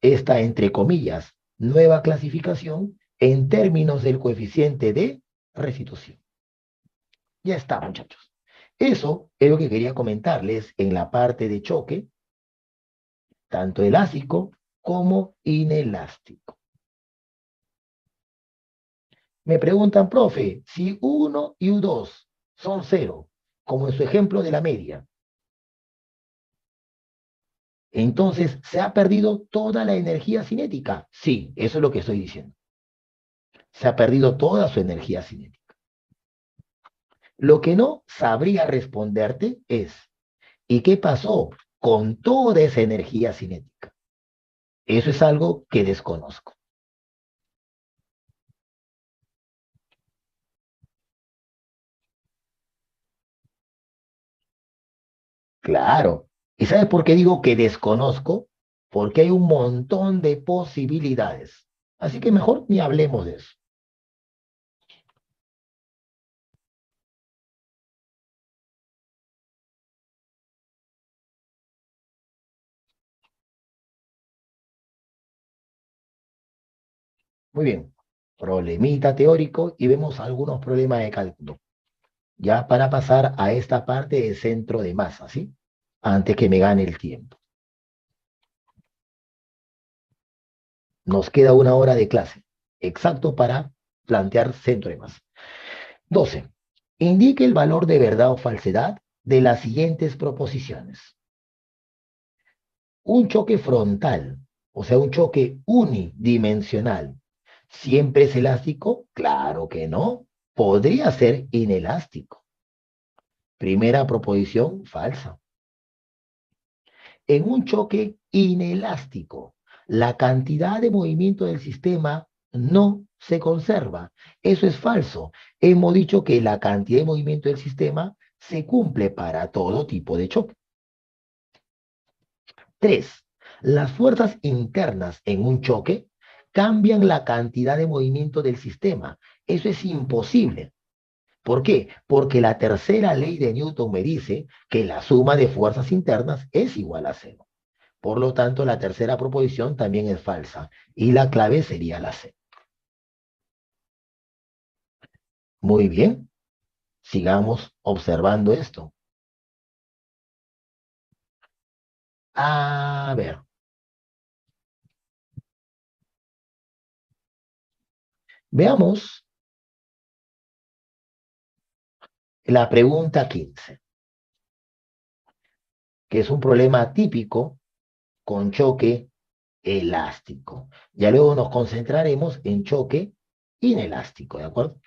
esta, entre comillas, nueva clasificación en términos del coeficiente de restitución. Ya está, muchachos. Eso es lo que quería comentarles en la parte de choque, tanto elástico como inelástico. Me preguntan, profe, si U1 y U2 son 0, como en su ejemplo de la media, entonces, ¿se ha perdido toda la energía cinética? Sí, eso es lo que estoy diciendo. Se ha perdido toda su energía cinética. Lo que no sabría responderte es, ¿y qué pasó con toda esa energía cinética? Eso es algo que desconozco. Claro. ¿Y sabes por qué digo que desconozco? Porque hay un montón de posibilidades. Así que mejor ni hablemos de eso. Muy bien. Problemita teórico y vemos algunos problemas de cálculo. Ya para pasar a esta parte de centro de masa, ¿sí? antes que me gane el tiempo. Nos queda 1 hora de clase, exacto para plantear centroemas. 12. Indique el valor de verdad o falsedad de las siguientes proposiciones. Un choque frontal, o sea, un choque unidimensional, ¿siempre es elástico? Claro que no. Podría ser inelástico. Primera proposición, falsa. En un choque inelástico, la cantidad de movimiento del sistema no se conserva. Eso es falso. Hemos dicho que la cantidad de movimiento del sistema se cumple para todo tipo de choque. 3. Las fuerzas internas en un choque cambian la cantidad de movimiento del sistema. Eso es imposible. ¿Por qué? Porque la tercera ley de Newton me dice que la suma de fuerzas internas es igual a cero. Por lo tanto, la tercera proposición también es falsa y la clave sería la C. Muy bien, sigamos observando esto. A ver. Veamos la pregunta 15, que es un problema típico con choque elástico. Ya luego nos concentraremos en choque inelástico, ¿de acuerdo?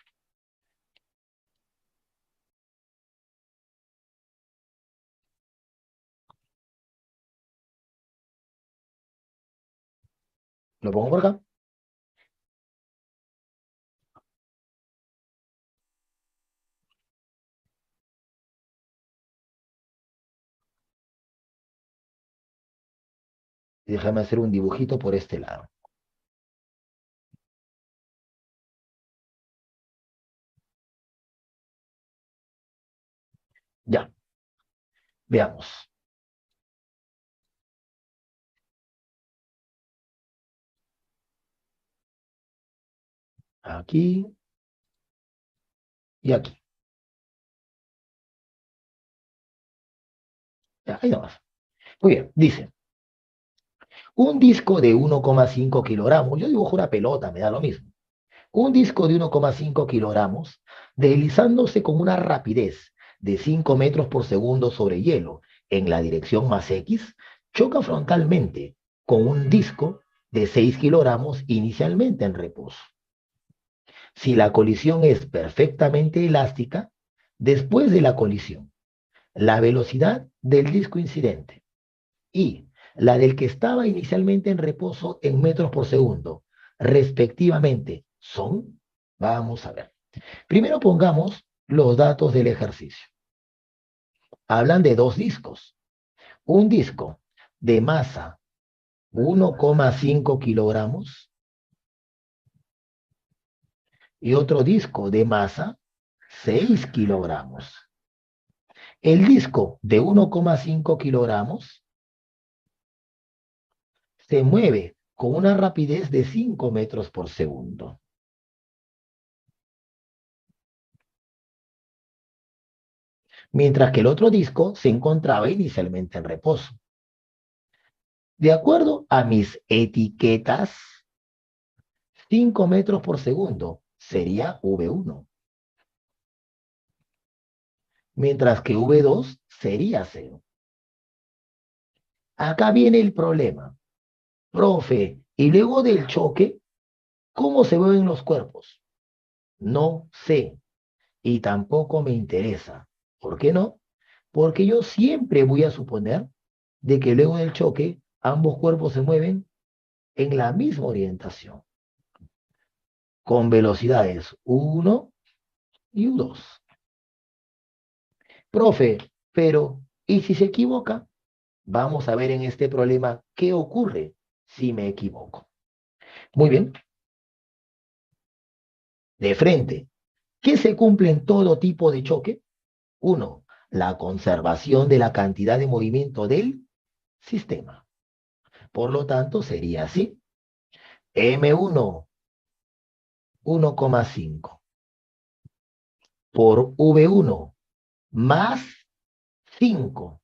Lo pongo por acá. Y déjame hacer un dibujito por este lado. Ya, veamos. Aquí y aquí. Ya, ahí nomás. Muy bien, dice, un disco de 1,5 kilogramos, yo dibujo una pelota, me da lo mismo. Un disco de 1,5 kilogramos, deslizándose con una rapidez de 5 metros por segundo sobre hielo en la dirección más X, choca frontalmente con un disco de 6 kilogramos inicialmente en reposo. Si la colisión es perfectamente elástica, después de la colisión, la velocidad del disco incidente y la del que estaba inicialmente en reposo en metros por segundo, respectivamente, son, vamos a ver. Primero pongamos los datos del ejercicio. Hablan de dos discos. Un disco de masa 1,5 kilogramos y otro disco de masa 6 kilogramos. El disco de 1,5 kilogramos se mueve con una rapidez de 5 metros por segundo. Mientras que el otro disco se encontraba inicialmente en reposo. De acuerdo a mis etiquetas, 5 metros por segundo sería V1, mientras que V2 sería 0. Acá viene el problema. Profe, y luego del choque, ¿cómo se mueven los cuerpos? No sé, y tampoco me interesa. ¿Por qué no? Porque yo siempre voy a suponer de que luego del choque ambos cuerpos se mueven en la misma orientación, con velocidades U1 y U2. Profe, pero ¿y si se equivoca? Vamos a ver en este problema qué ocurre si me equivoco. Muy bien. De frente, ¿qué se cumple en todo tipo de choque? Uno, la conservación de la cantidad de movimiento del sistema. Por lo tanto, sería así. M1, 1,5 por V1 más 5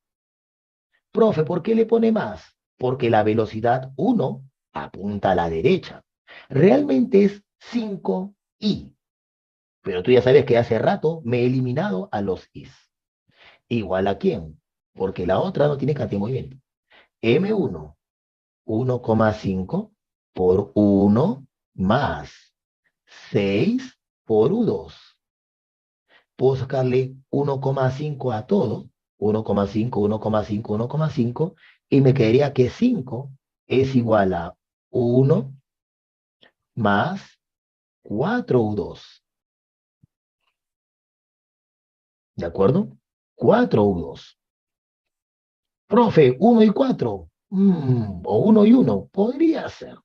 Profe, ¿por qué le pone más? Porque la velocidad 1 apunta a la derecha. Realmente es 5i, pero tú ya sabes que hace rato me he eliminado a los i's. ¿Igual a quién? Porque la otra no tiene cantidad de movimiento. M1, 1,5 por 1 más 6 por U2. Puedo sacarle 1,5 a todo, 1,5, 1,5, 1,5, y me quedaría que 5 es igual a 1 más 4U2. ¿De acuerdo? 4U2. Profe, 1 y 4. O 1 y 1. Podría ser.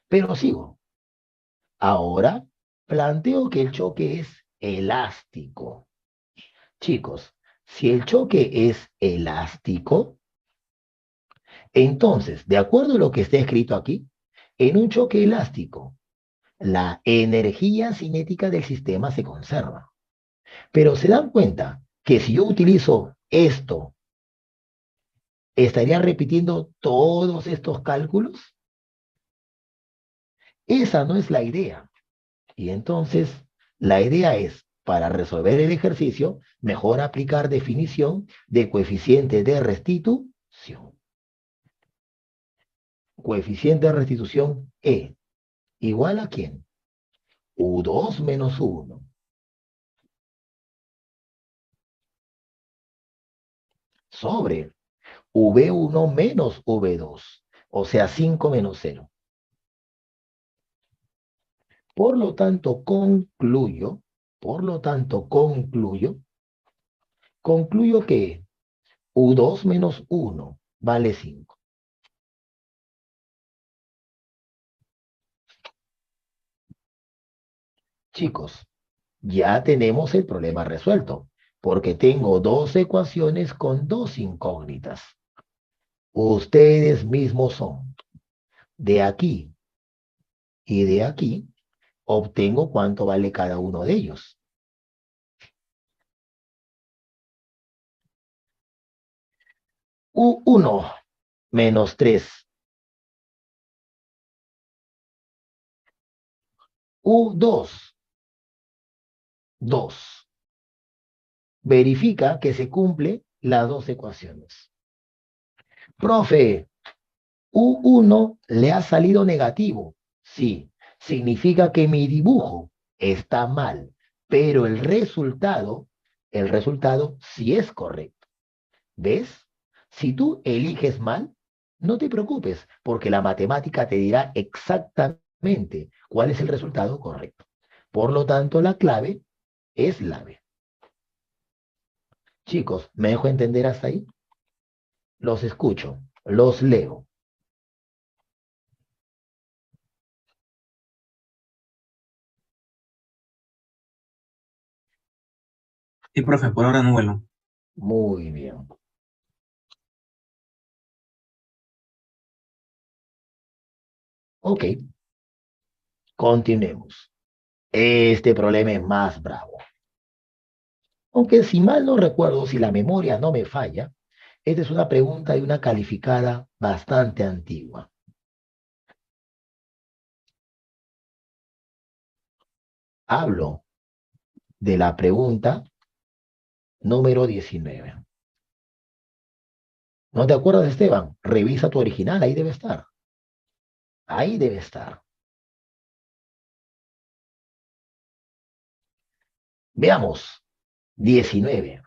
Pero sigo. Ahora planteo que el choque es elástico. Chicos, si el choque es elástico, entonces, de acuerdo a lo que está escrito aquí, en un choque elástico, la energía cinética del sistema se conserva. Pero se dan cuenta que si yo utilizo esto, ¿estaría repitiendo todos estos cálculos? Esa no es la idea. Y entonces, la idea es, para resolver el ejercicio, mejor aplicar definición de coeficiente de restitución. Coeficiente de restitución E, igual a ¿quién? U2 menos U1. Sobre V1 menos V2. O sea, 5 menos 0. Por lo tanto, concluyo que U2 menos 1 vale 5. Chicos, ya tenemos el problema resuelto, porque tengo dos ecuaciones con dos incógnitas. Ustedes mismos son. De aquí y de aquí, obtengo cuánto vale cada uno de ellos. U1 menos 3. U2, 2. Verifica que se cumple las dos ecuaciones. Profe, U1 le ha salido negativo. Sí, significa que mi dibujo está mal, pero el resultado sí es correcto. ¿Ves? Si tú eliges mal, no te preocupes, porque la matemática te dirá exactamente cuál es el resultado correcto. Por lo tanto, la clave es la B. Chicos, ¿me dejo entender hasta ahí? Los escucho, los leo. Sí, profe, por ahora no vuelo. Muy bien. Ok, continuemos. Este problema es más bravo. Aunque si mal no recuerdo, si la memoria no me falla, esta es una pregunta de una calificada bastante antigua. Hablo de la pregunta número 19. ¿No te acuerdas, Esteban? Revisa tu original, ahí debe estar. Ahí debe estar. Veamos. 19.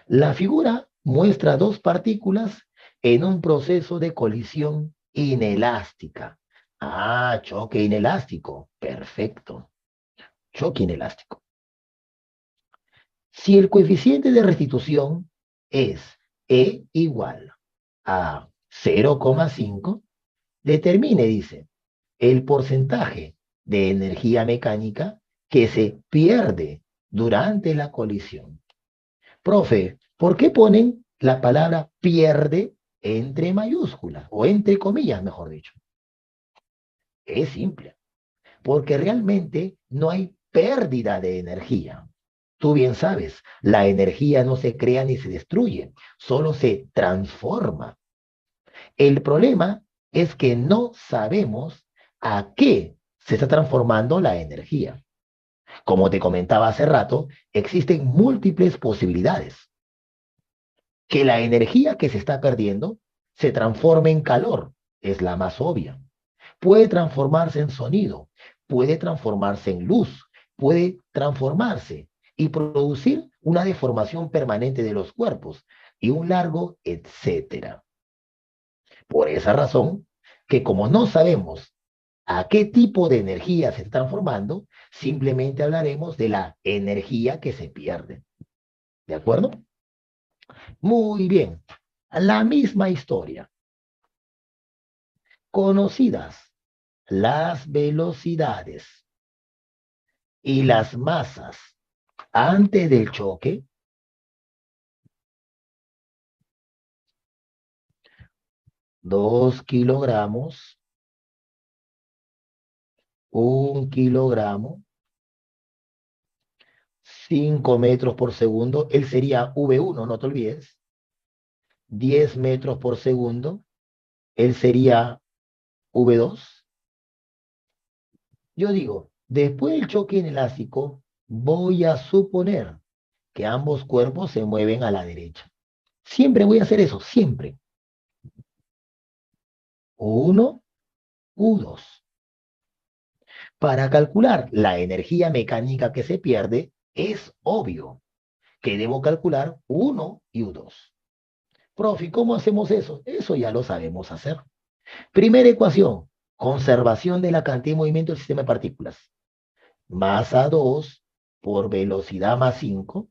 La figura muestra dos partículas en un proceso de colisión inelástica. Ah, choque inelástico. Perfecto. Choque inelástico. Si el coeficiente de restitución es E igual a 0,5, determine, dice, el porcentaje de energía mecánica que se pierde durante la colisión. Profe, ¿por qué ponen la palabra pierde entre mayúsculas o entre comillas, mejor dicho? Es simple, porque realmente no hay pérdida de energía. Tú bien sabes, la energía no se crea ni se destruye, solo se transforma. El problema es que no sabemos a qué se está transformando la energía. Como te comentaba hace rato, existen múltiples posibilidades. Que la energía que se está perdiendo se transforme en calor, es la más obvia. Puede transformarse en sonido, puede transformarse en luz, puede transformarse y producir una deformación permanente de los cuerpos y un largo etcétera. Por esa razón, que como no sabemos a qué tipo de energía se está transformando, simplemente hablaremos de la energía que se pierde. ¿De acuerdo? Muy bien. La misma historia. Conocidas las velocidades y las masas antes del choque, 2 kilogramos, 1 kilogramo, 5 metros por segundo, él sería V1, no te olvides, 10 metros por segundo, él sería V2. Yo digo, después del choque inelástico, voy a suponer que ambos cuerpos se mueven a la derecha. Siempre voy a hacer eso, siempre. U1, U2. Para calcular la energía mecánica que se pierde, es obvio que debo calcular U1 y U2. Profe, ¿cómo hacemos eso? Eso ya lo sabemos hacer. Primera ecuación, conservación de la cantidad de movimiento del sistema de partículas. Masa 2 por velocidad más 5,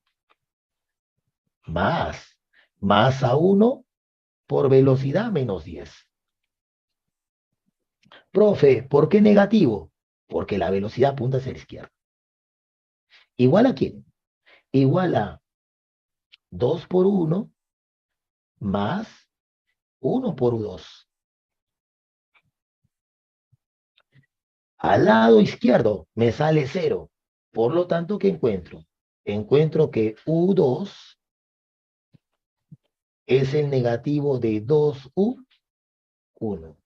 más masa 1 por velocidad menos 10. Profe, ¿por qué negativo? Porque la velocidad apunta hacia la izquierda. ¿Igual a quién? Igual a 2 por 1 más 1 por U2. Al lado izquierdo me sale 0. Por lo tanto, ¿qué encuentro? Encuentro que U2 es el negativo de 2U1.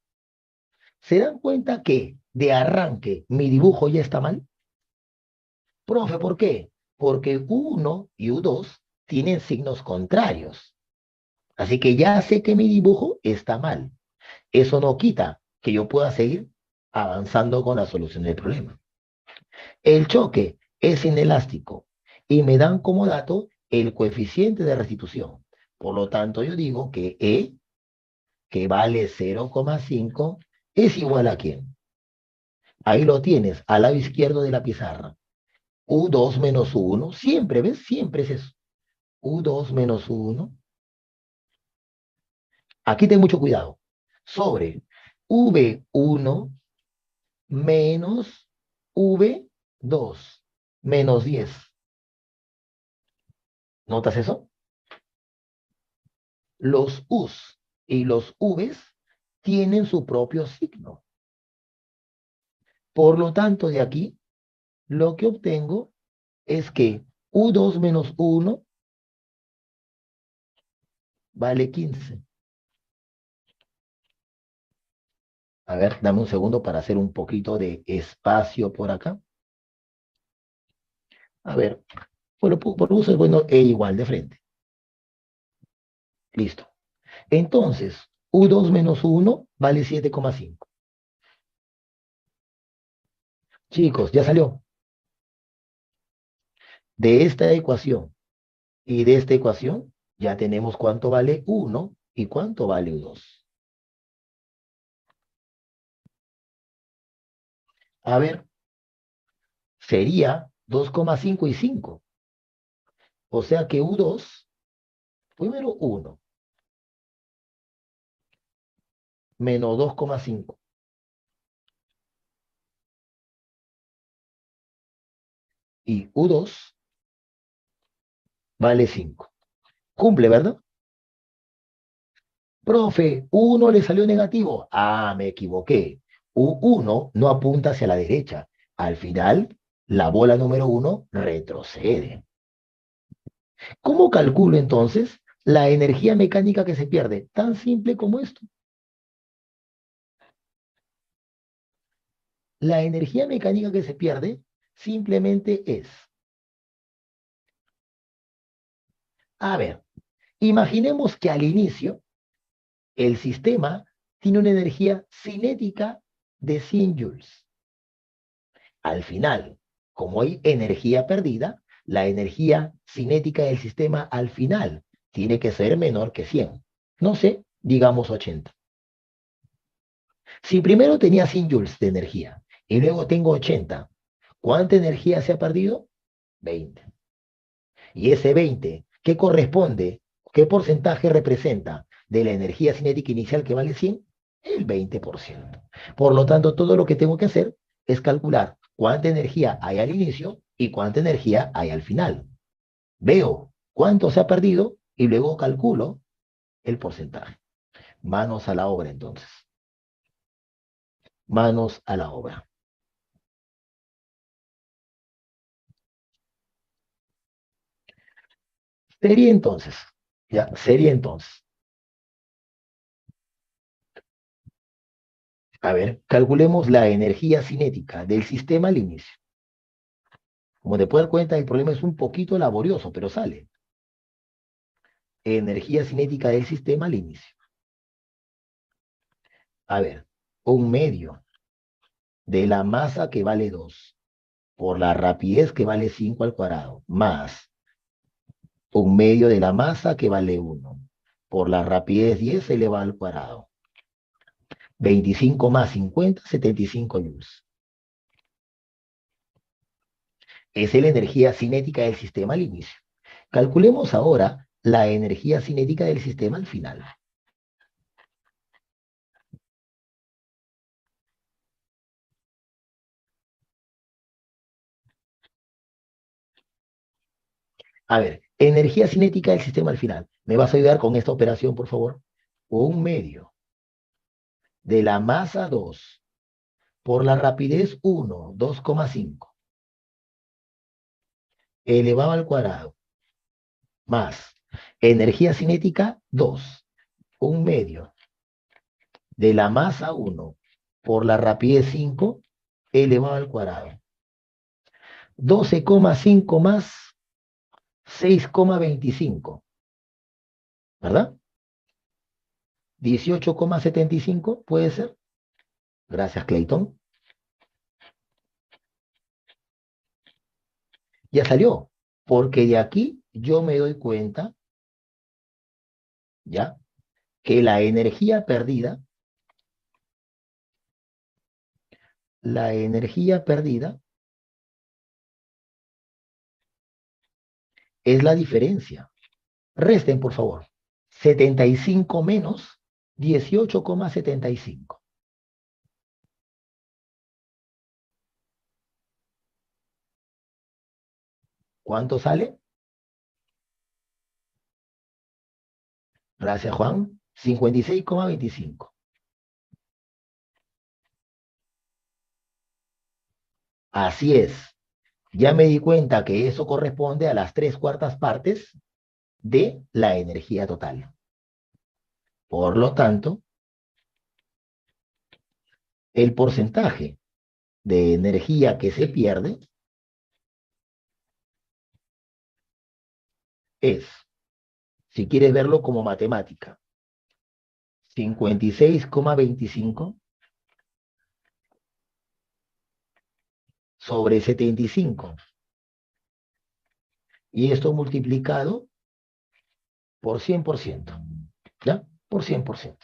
¿Se dan cuenta que de arranque mi dibujo ya está mal? Profe, ¿por qué? Porque U1 y U2 tienen signos contrarios. Así que ya sé que mi dibujo está mal. Eso no quita que yo pueda seguir avanzando con la solución del problema. El choque es inelástico y me dan como dato el coeficiente de restitución. Por lo tanto, yo digo que E, que vale 0,5, es igual a ¿quién? Ahí lo tienes, al lado izquierdo de la pizarra. U2 menos U1, siempre, ¿ves? Siempre es eso. U2 menos U1. Aquí ten mucho cuidado. Sobre V1 menos V2 menos 10. ¿Notas eso? Los U's y los V's tienen su propio signo. Por lo tanto, de aquí, lo que obtengo es que U2 menos U1 vale 15. A ver, dame un segundo para hacer un poquito de espacio por acá. A ver, por uso es bueno E igual de frente. Listo. Entonces, U2 menos U1 vale 7,5. Chicos, ya salió. De esta ecuación y de esta ecuación ya tenemos cuánto vale 1 y cuánto vale U2. A ver, sería 2,5 y 5. O sea que U2, primero 1, menos 2,5. Y U2 vale 5. Cumple, ¿verdad? Profe, 1 le salió negativo. Ah, me equivoqué. U1 no apunta hacia la derecha. Al final, la bola número 1 retrocede. ¿Cómo calculo entonces la energía mecánica que se pierde? Tan simple como esto. La energía mecánica que se pierde simplemente es, a ver, imaginemos que al inicio el sistema tiene una energía cinética de 100 joules. Al final, como hay energía perdida, la energía cinética del sistema al final tiene que ser menor que 100. No sé, digamos 80. Si primero tenía 100 joules de energía y luego tengo 80, ¿cuánta energía se ha perdido? 20. Y ese 20, ¿qué corresponde? ¿Qué porcentaje representa de la energía cinética inicial que vale 100? El 20%. Por lo tanto, todo lo que tengo que hacer es calcular cuánta energía hay al inicio y cuánta energía hay al final. Veo cuánto se ha perdido y luego calculo el porcentaje. Manos a la obra, entonces. Manos a la obra. Sería entonces, ya, sería entonces. A ver, calculemos la energía cinética del sistema al inicio. Como te puedes dar cuenta, el problema es un poquito laborioso, pero sale. Energía cinética del sistema al inicio. A ver, un medio de la masa que vale 2 por la rapidez que vale 5 al cuadrado, más un medio de la masa que vale 1 por la rapidez 10 elevado al cuadrado. 25 más 50, 75 joules. Esa es la energía cinética del sistema al inicio. Calculemos ahora la energía cinética del sistema al final. A ver, energía cinética del sistema al final. ¿Me vas a ayudar con esta operación, por favor? Un medio de la masa 2 por la rapidez 1, 2,5 elevado al cuadrado, más energía cinética 2, un medio de la masa 1 por la rapidez 5 elevado al cuadrado. 12,5 más 6,25, ¿verdad? 18,75 puede ser. Gracias, Clayton. Ya salió, porque de aquí yo me doy cuenta, ¿ya? Que la energía perdida es la diferencia. Resten, por favor. 75 menos 18,75. ¿Cuánto sale? Gracias, Juan. 56,25. Así es. Ya me di cuenta que eso corresponde a las 3/4 partes de la energía total. Por lo tanto, el porcentaje de energía que se pierde es, si quieres verlo como matemática, 56,25 sobre 75. Y esto multiplicado por 100%. ¿Ya? Por 100%.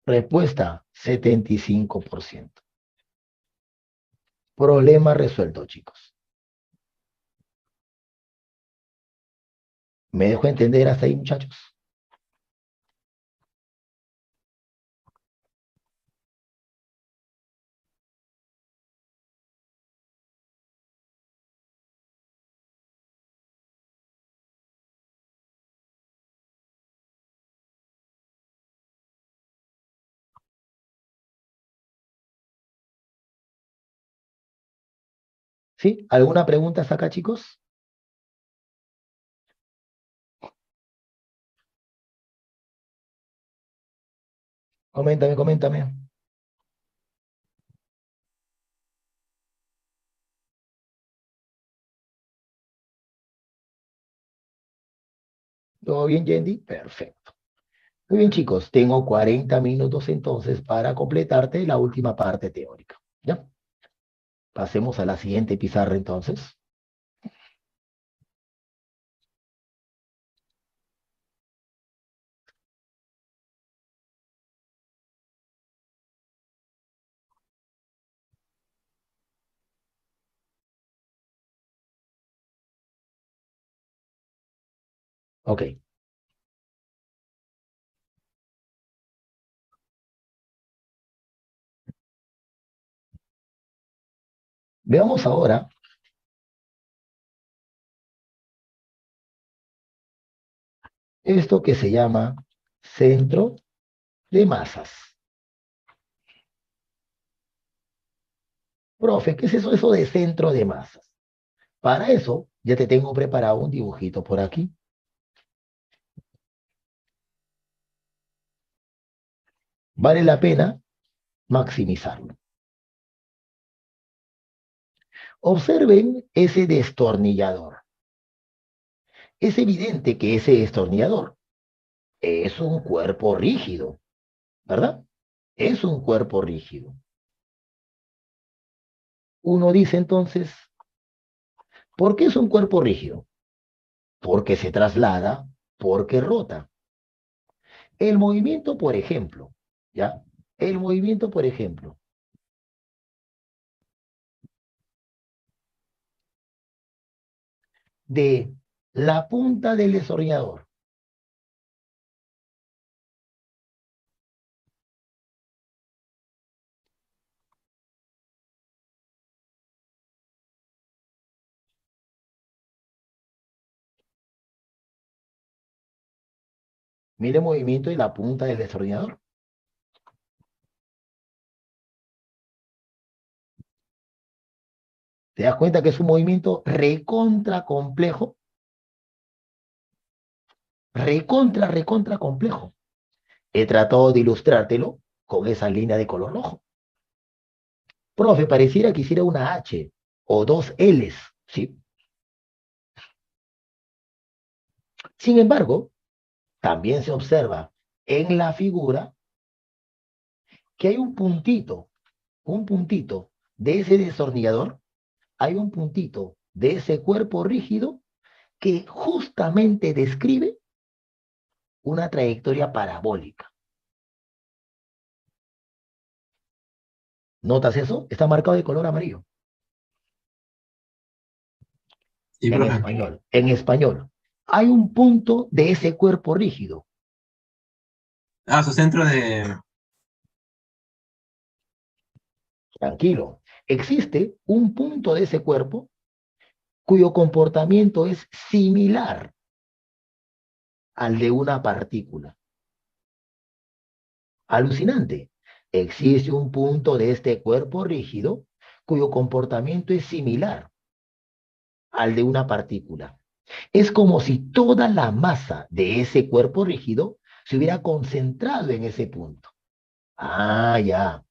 Respuesta, 75%. Problema resuelto, chicos. ¿Me dejo entender hasta ahí, muchachos? ¿Sí? ¿Alguna pregunta hasta acá, chicos? Coméntame, coméntame. ¿Todo bien, Yendi? Perfecto. Muy bien, chicos, tengo 40 minutos entonces para completarte la última parte teórica. ¿Ya? Pasemos a la siguiente pizarra entonces. Ok. Veamos ahora esto que se llama centro de masas. Profe, ¿qué es eso, eso de centro de masas? Para eso, ya te tengo preparado un dibujito por aquí. Vale la pena maximizarlo. Observen ese destornillador. Es evidente que ese destornillador es un cuerpo rígido, ¿verdad? Es un cuerpo rígido. Uno dice entonces, ¿por qué es un cuerpo rígido? Porque se traslada, porque rota. El movimiento, por ejemplo, ¿ya? El movimiento, por ejemplo, de la punta del destornillador mire el movimiento de la punta del destornillador. ¿Te das cuenta que es un movimiento recontra complejo? Recontra complejo. He tratado de ilustrártelo con esa línea de color rojo. Profe, pareciera que hiciera una H o dos Ls, ¿sí? Sin embargo, también se observa en la figura que hay un puntito de ese destornillador, hay un puntito de ese cuerpo rígido que justamente describe una trayectoria parabólica. ¿Notas eso? Está marcado de color amarillo. Sí, En profe. español, en español. Hay un punto de ese cuerpo rígido. Ah, su centro de... Tranquilo. Existe un punto de ese cuerpo cuyo comportamiento es similar al de una partícula. Alucinante. Existe un punto de este cuerpo rígido cuyo comportamiento es similar al de una partícula. Es como si toda la masa de ese cuerpo rígido se hubiera concentrado en ese punto. Ah, ya.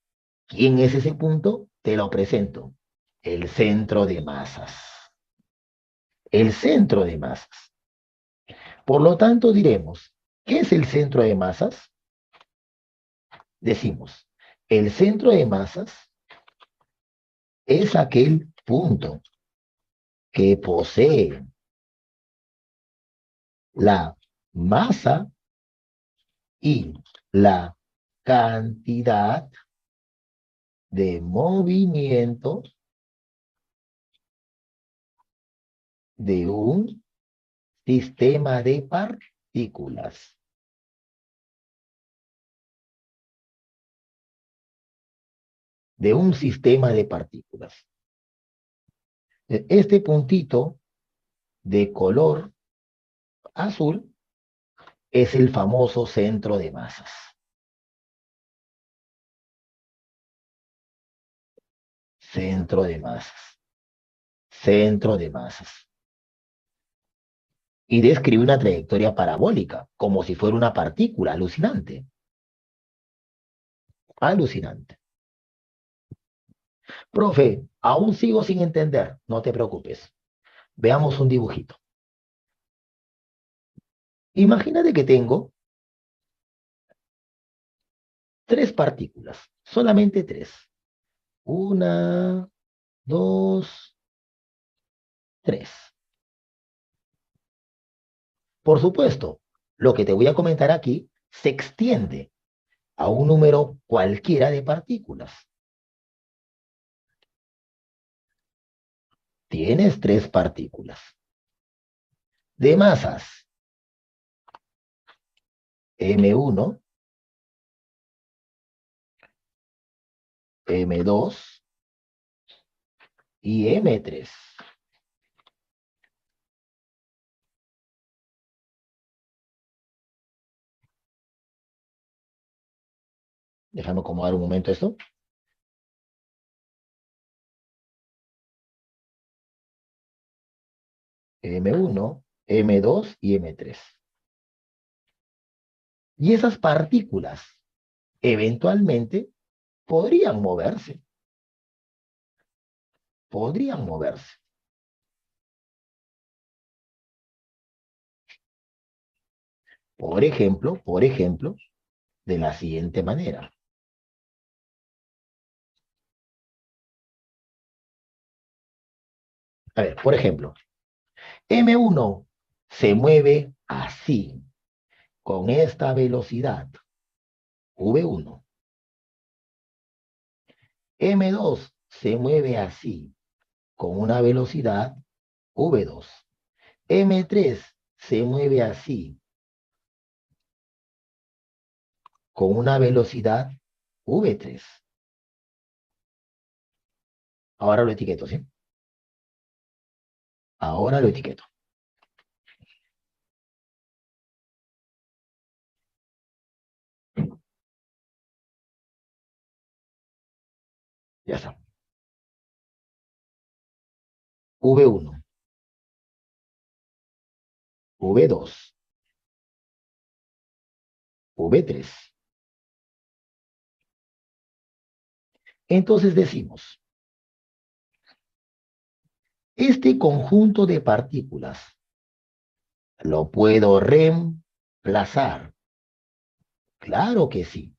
¿Quién es ese punto? Te lo presento. El centro de masas. El centro de masas. Por lo tanto, diremos, ¿qué es el centro de masas? Decimos, el centro de masas es aquel punto que posee la masa y la cantidad de movimiento de un sistema de partículas. De un sistema de partículas. Este puntito de color azul es el famoso centro de masas. Centro de masas. centro de masas. Y describe una trayectoria parabólica, como si fuera una partícula. Alucinante. Alucinante. Profe, aún sigo sin entender. No te preocupes. Veamos un dibujito. Imagínate que tengo tres partículas. Solamente tres. Una, dos, tres. Por supuesto, lo que te voy a comentar aquí se extiende a un número cualquiera de partículas. Tienes tres partículas. De masas M1, M2 y M3. Déjame acomodar un momento esto. M1, M2 y M3. Y esas partículas eventualmente podrían moverse. Podrían moverse. Por ejemplo, de la siguiente manera. A ver, por ejemplo, M1 se mueve así, con esta velocidad, V1. M2 se mueve así, con una velocidad V2. M3 se mueve así, con una velocidad V3. Ahora lo etiqueto, ¿sí? Ahora lo etiqueto. Ya está. V1, V2, V3. Entonces decimos, este conjunto de partículas lo puedo reemplazar. Claro que sí,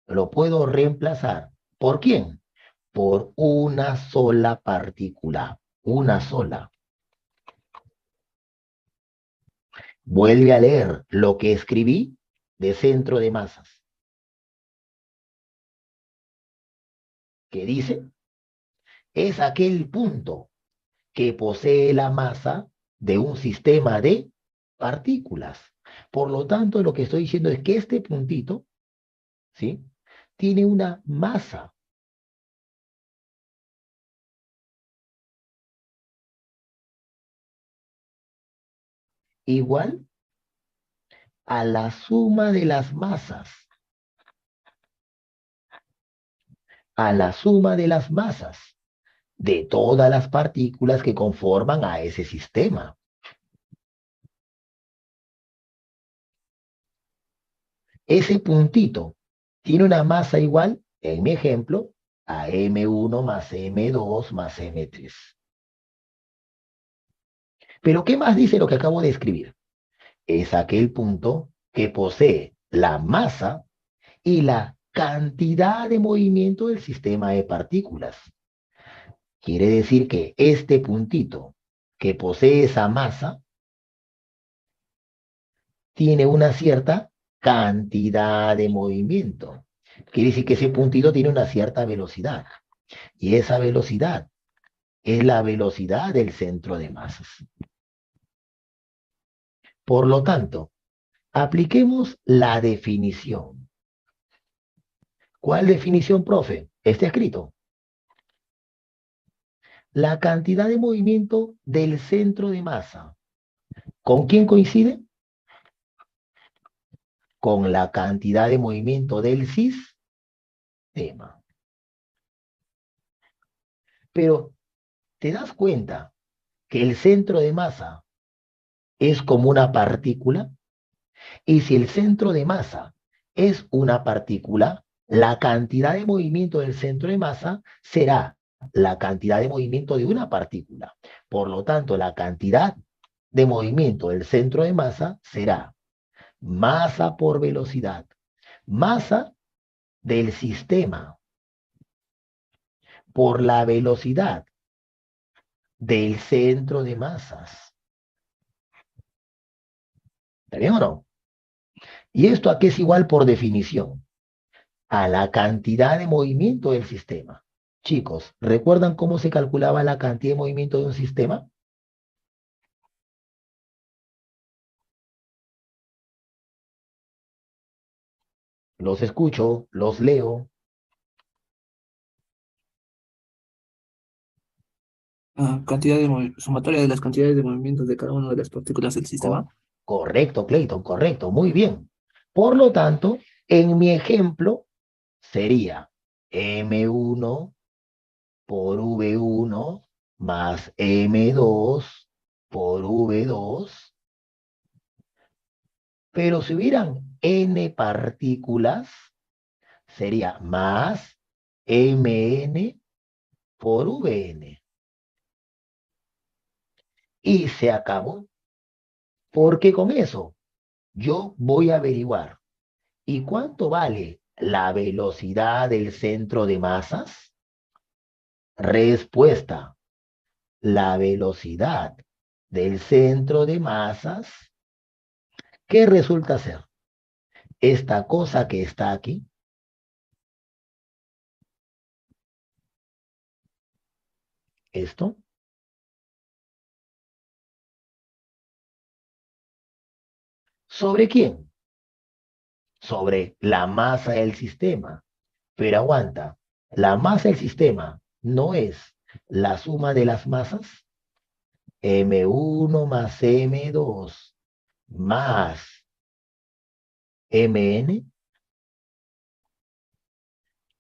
lo puedo reemplazar. ¿Por quién? Por una sola partícula, una sola. Vuelve a leer lo que escribí de centro de masas. ¿Qué dice? Es aquel punto que posee la masa de un sistema de partículas. Por lo tanto, lo que estoy diciendo es que este puntito, ¿sí?, tiene una masa. Igual a la suma de las masas. A la suma de las masas de todas las partículas que conforman a ese sistema. Ese puntito tiene una masa igual, en mi ejemplo, a M1 más M2 más M3. Pero ¿qué más dice lo que acabo de escribir? Es aquel punto que posee la masa y la cantidad de movimiento del sistema de partículas. Quiere decir que este puntito que posee esa masa tiene una cierta cantidad de movimiento. Quiere decir que ese puntito tiene una cierta velocidad. Y esa velocidad es la velocidad del centro de masas. Por lo tanto, apliquemos la definición. ¿Cuál definición, profe? Está escrito. La cantidad de movimiento del centro de masa. ¿Con quién coincide? Con la cantidad de movimiento del sistema. Pero, ¿te das cuenta que el centro de masa es como una partícula, y si el centro de masa es una partícula, la cantidad de movimiento del centro de masa será la cantidad de movimiento de una partícula. Por lo tanto, la cantidad de movimiento del centro de masa será masa por velocidad. Masa del sistema por la velocidad del centro de masas. ¿Está bien o no? ¿Y esto a qué es igual por definición? A la cantidad de movimiento del sistema. Chicos, ¿recuerdan cómo se calculaba la cantidad de movimiento de un sistema? Los escucho, los leo. Sumatoria de las cantidades de movimientos de cada una de las partículas del sistema. Correcto, Clayton, correcto, muy bien. Por lo tanto, en mi ejemplo sería M1 por V1 más M2 por V2. Pero si hubieran N partículas, sería más Mn por Vn. Y se acabó. Porque con eso yo voy a averiguar. ¿Y cuánto vale la velocidad del centro de masas? Respuesta. La velocidad del centro de masas, ¿qué resulta ser? Esta cosa que está aquí. Esto. ¿Sobre quién? Sobre la masa del sistema. Pero aguanta, la masa del sistema no es la suma de las masas. M1 más M2 más Mn.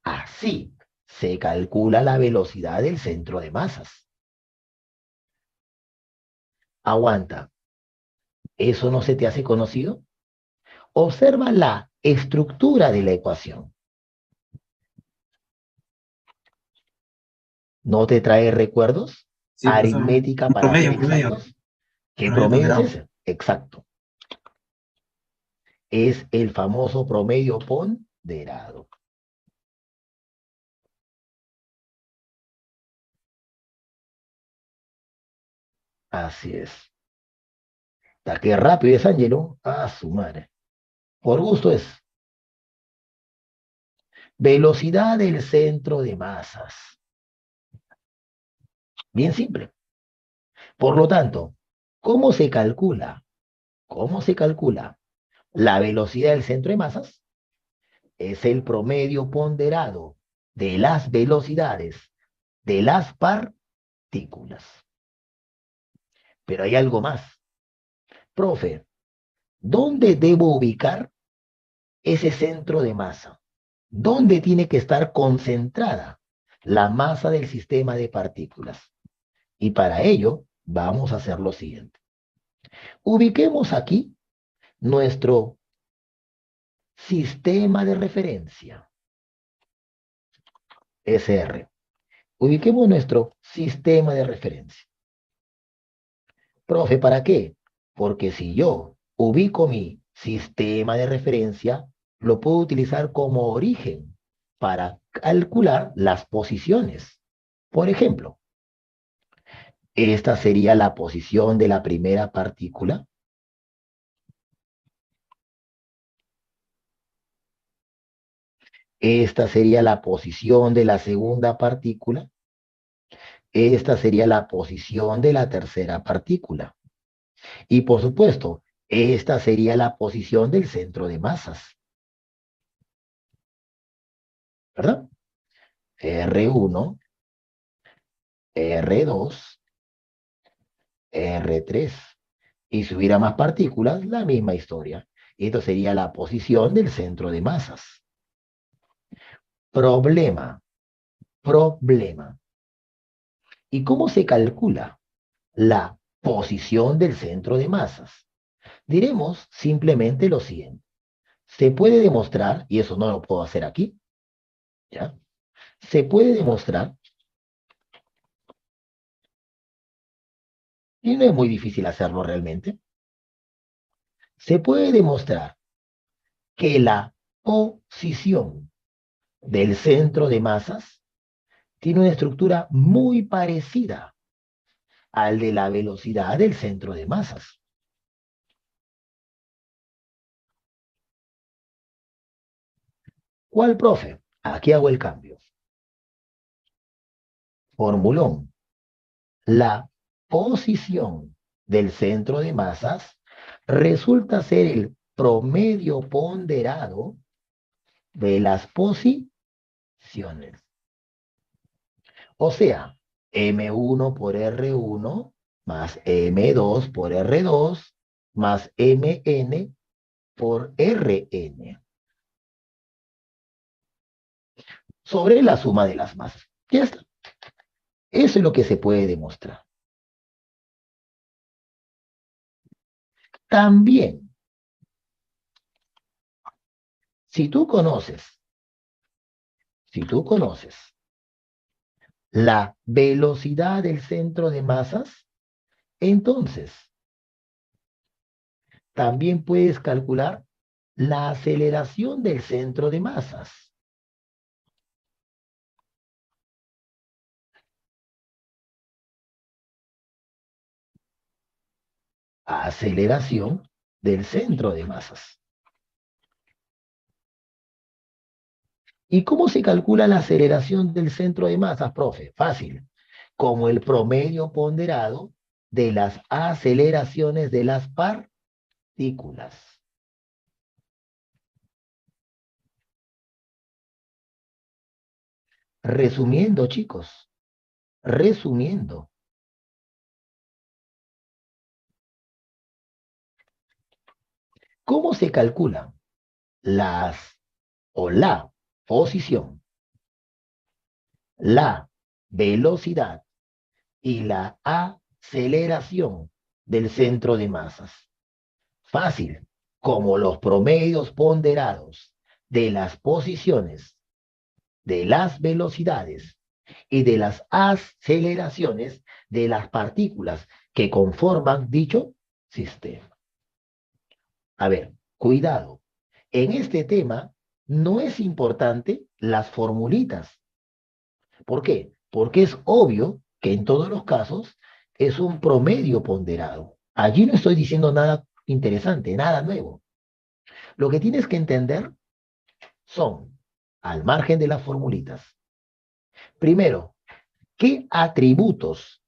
Así se calcula la velocidad del centro de masas. Aguanta, ¿eso no se te hace conocido? Observa la estructura de la ecuación. ¿No te trae recuerdos? Sí, profesor. Aritmética para hacer Promedio. exámenes. ¿Qué Promedio promedio es ponderado. ese? Exacto. Es el famoso promedio ponderado. Así es. ¿Está qué rápido es, Ángelo? A su madre. Por gusto es. Velocidad del centro de masas. Bien simple. Por lo tanto, ¿cómo se calcula? ¿Cómo se calcula la velocidad del centro de masas? Es el promedio ponderado de las velocidades de las partículas. Pero hay algo más. Profe, ¿dónde debo ubicar ese centro de masa? ¿Dónde tiene que estar concentrada la masa del sistema de partículas? Y para ello vamos a hacer lo siguiente. Ubiquemos aquí nuestro sistema de referencia, SR. Ubiquemos nuestro sistema de referencia. Profe, ¿para qué? Porque si yo ubico mi sistema de referencia, lo puedo utilizar como origen para calcular las posiciones. Por ejemplo, esta sería la posición de la primera partícula. Esta sería la posición de la segunda partícula. Esta sería la posición de la tercera partícula. Y por supuesto, esta sería la posición del centro de masas. ¿Verdad? R1, R2, R3. Y si hubiera más partículas, la misma historia. Esto sería la posición del centro de masas. Problema. ¿Y cómo se calcula la posición del centro de masas. Diremos simplemente lo siguiente. Se puede demostrar, y eso no lo puedo hacer aquí, ¿ya? Se puede demostrar, y no es muy difícil hacerlo realmente, se puede demostrar que la posición del centro de masas tiene una estructura muy parecida al de la velocidad del centro de masas. ¿Cuál, profe? Aquí hago el cambio. Formulón. La posición del centro de masas resulta ser el promedio ponderado de las posiciones. O sea, M1 por R1 más M2 por R2 más MN por Rn sobre la suma de las masas. Ya está. Eso es lo que se puede demostrar. También, si tú conoces la velocidad del centro de masas, entonces también puedes calcular la aceleración del centro de masas. Aceleración del centro de masas. ¿Y cómo se calcula la aceleración del centro de masas, profe? Fácil. Como el promedio ponderado de las aceleraciones de las partículas. Resumiendo, chicos, resumiendo, ¿cómo se calculan las o la posición, la velocidad y la aceleración del centro de masas? Fácil, como los promedios ponderados de las posiciones, de las velocidades y de las aceleraciones de las partículas que conforman dicho sistema. A ver, cuidado. En este tema no es importante las formulitas. ¿Por qué? Porque es obvio que en todos los casos es un promedio ponderado. Allí no estoy diciendo nada interesante, nada nuevo. Lo que tienes que entender son, al margen de las formulitas, primero, ¿qué atributos,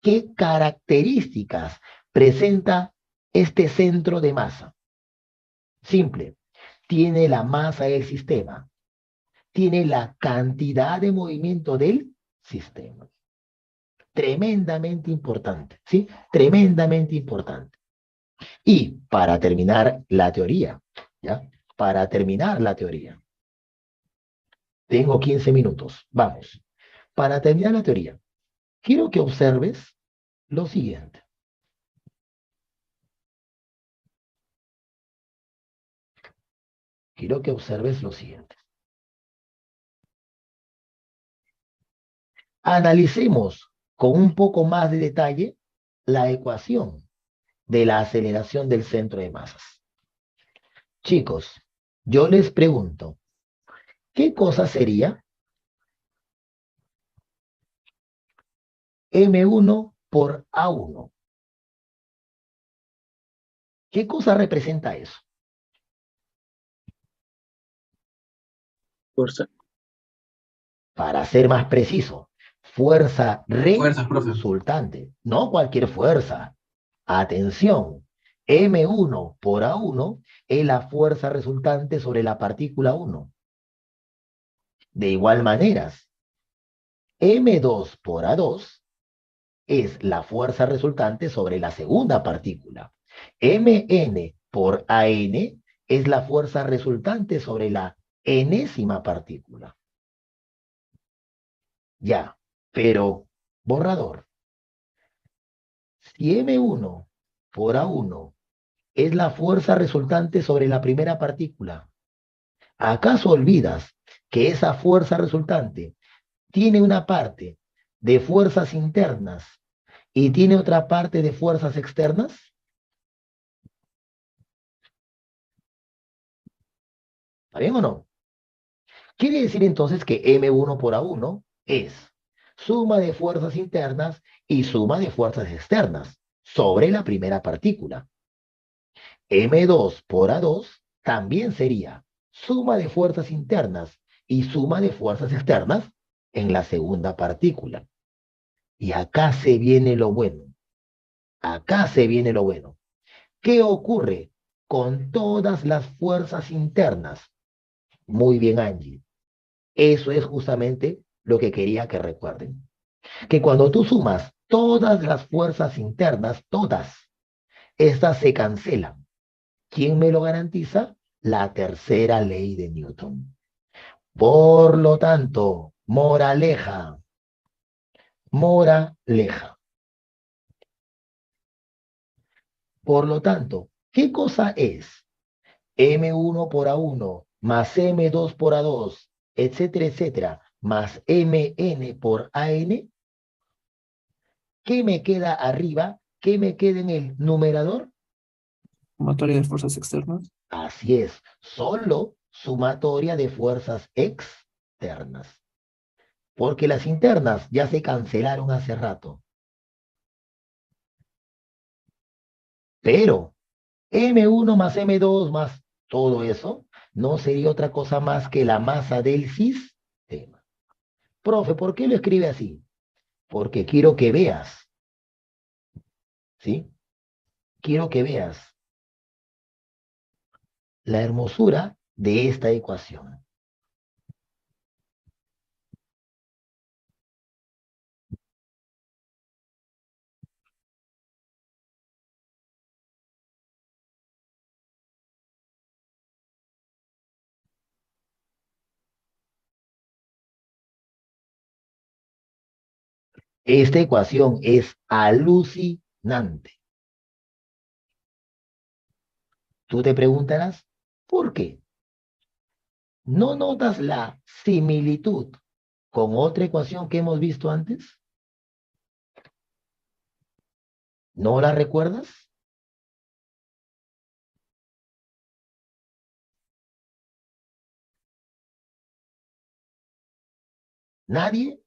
qué características presenta este centro de masa? Simple, tiene la masa del sistema, tiene la cantidad de movimiento del sistema. Tremendamente importante, ¿sí? Tremendamente importante. Y para terminar la teoría, ¿ya? Para terminar la teoría, tengo 15 minutos, vamos. Para terminar la teoría, quiero que observes lo siguiente. Quiero que observes lo siguiente. Analicemos con un poco más de detalle la ecuación de la aceleración del centro de masas. Chicos, yo les pregunto, ¿qué cosa sería M1 por A1? ¿Qué cosa representa eso? Fuerza. Para ser más preciso, fuerza Fuerzas, profe. resultante, no cualquier fuerza. Atención, M1 por A1 es la fuerza resultante sobre la partícula 1. De igual manera, M2 por A2 es la fuerza resultante sobre la segunda partícula. Mn por An es la fuerza resultante sobre la enésima partícula. Ya, pero borrador. Si M1 por A1 es la fuerza resultante sobre la primera partícula, ¿acaso olvidas que esa fuerza resultante tiene una parte de fuerzas internas y tiene otra parte de fuerzas externas? ¿Está bien o no? Quiere decir entonces que M1 por A1 es suma de fuerzas internas y suma de fuerzas externas sobre la primera partícula. M2 por A2 también sería suma de fuerzas internas y suma de fuerzas externas en la segunda partícula. Y acá se viene lo bueno. Acá se viene lo bueno. ¿Qué ocurre con todas las fuerzas internas? Muy bien, Angie. Eso es justamente lo que quería que recuerden. Que cuando tú sumas todas las fuerzas internas, todas, estas se cancelan. ¿Quién me lo garantiza? La tercera ley de Newton. Por lo tanto, moraleja. Por lo tanto, ¿qué cosa es M1 por A1 más M2 por A2, etcétera, etcétera, más MN por AN? ¿Qué me queda arriba? ¿Qué me queda en el numerador? Sumatoria de fuerzas externas. Así es, solo sumatoria de fuerzas externas. Porque las internas ya se cancelaron hace rato. Pero M1 más M2 más todo eso no sería otra cosa más que la masa del sistema. Profe, ¿por qué lo escribe así? Porque quiero que veas, ¿sí? Quiero que veas la hermosura de esta ecuación. Esta ecuación es alucinante. Tú te preguntarás, ¿por qué? ¿No notas la similitud con otra ecuación que hemos visto antes? ¿No la recuerdas? ¿Nadie?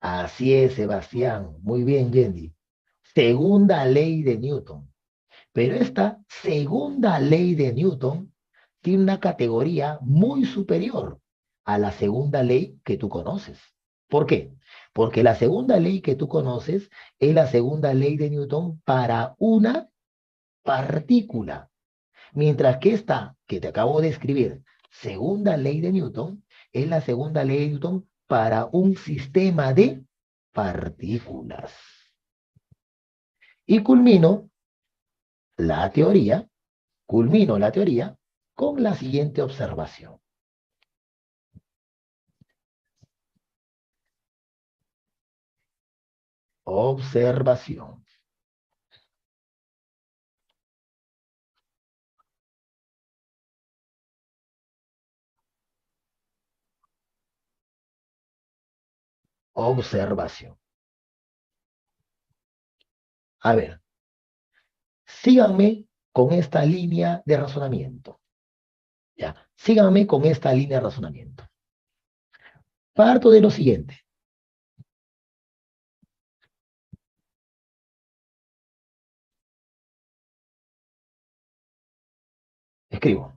Así es, Sebastián. Muy bien, Yendi. Segunda ley de Newton. Pero esta segunda ley de Newton tiene una categoría muy superior a la segunda ley que tú conoces. ¿Por qué? Porque la segunda ley que tú conoces es la segunda ley de Newton para una partícula, mientras que esta que te acabo de escribir, segunda ley de Newton, es la segunda ley de Newton para un sistema de partículas. Y la teoría, culmino la teoría con la siguiente observación. Observación. Observación. A ver, síganme con esta línea de razonamiento. Ya, síganme con esta línea de razonamiento. Parto de lo siguiente. Escribo.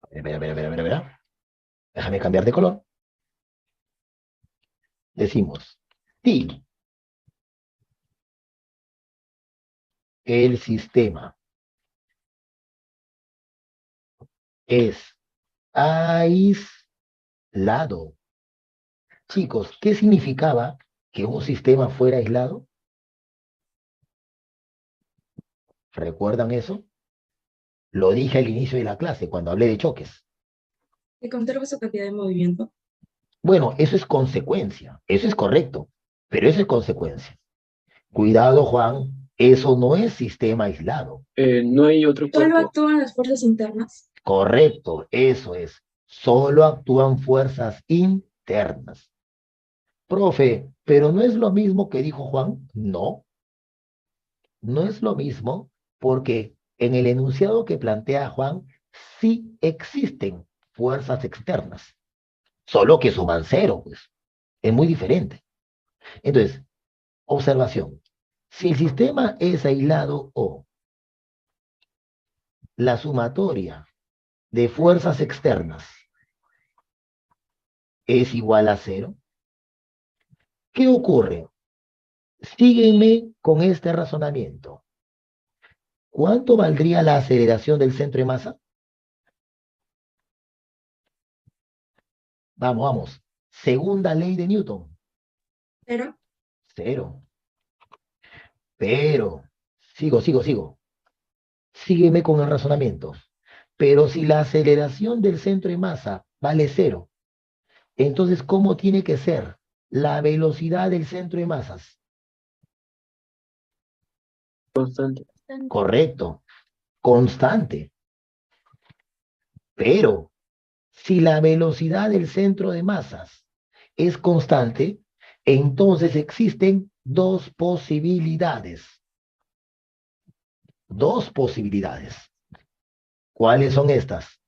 A ver. Déjame cambiar de color. Decimos, si el sistema es aislado. Chicos, ¿qué significaba que un sistema fuera aislado? ¿Recuerdan eso? Lo dije al inicio de la clase, cuando hablé de choques. Que conserva su cantidad de movimiento. Bueno, eso es consecuencia, eso es correcto, pero eso es consecuencia. Cuidado, Juan, eso no es sistema aislado. No hay otro Solo cuerpo. actúan las fuerzas internas. Correcto, eso es. Solo actúan fuerzas internas. Profe, pero no es lo mismo que dijo Juan. No, no es lo mismo porque en el enunciado que plantea Juan sí existen fuerzas externas, solo que suman cero, pues. Es muy diferente. Entonces, observación. Si el sistema es aislado o la sumatoria de fuerzas externas es igual a cero, ¿qué ocurre? Sígueme con este razonamiento. ¿Cuánto valdría la aceleración del centro de masa? Vamos, vamos. Segunda ley de Newton. Pero Cero. Pero, sigo. Sígueme con el razonamiento. Pero si la aceleración del centro de masa vale cero, entonces, ¿cómo tiene que ser la velocidad del centro de masas? Constante. Correcto, constante. Pero si la velocidad del centro de masas es constante, entonces existen dos posibilidades. Dos posibilidades. ¿Cuáles son estas?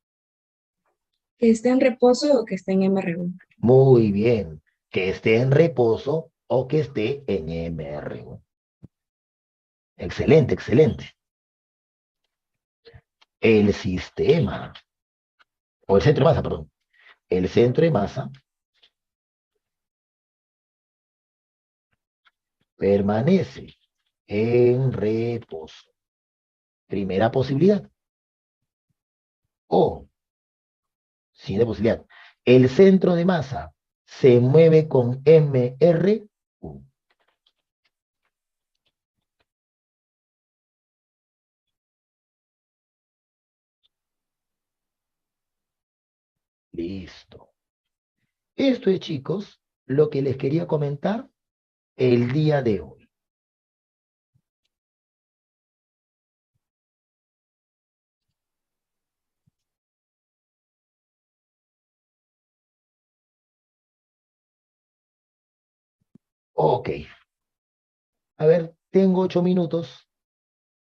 que esté en reposo o que esté en MRU. Muy bien. Que esté en reposo o que esté en MR. Excelente, excelente. El sistema, o el centro de masa, perdón. El centro de masa permanece en reposo. Primera posibilidad. O, siguiente posibilidad. El centro de masa se mueve con MR. Listo. Esto es, chicos, lo que les quería comentar el día de hoy. Ok. A ver, tengo 8 minutos.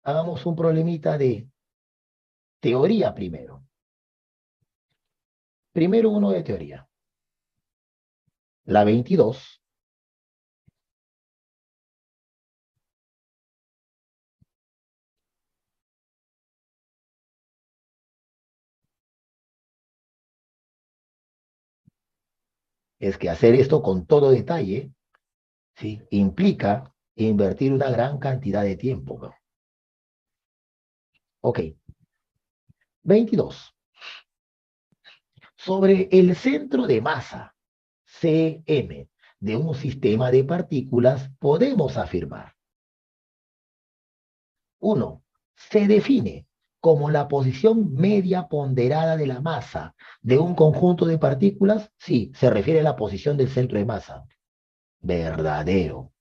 Hagamos un problemita de teoría primero. Primero uno de teoría. La 22. Es que hacer esto con todo detalle, ¿sí? Implica invertir una gran cantidad de tiempo, ¿no? Ok. 22. Sobre el centro de masa, Cm, de un sistema de partículas, podemos afirmar. 1. Se define como la posición media ponderada de la masa de un conjunto de partículas. Sí, se refiere a la posición del centro de masa. Verdadero.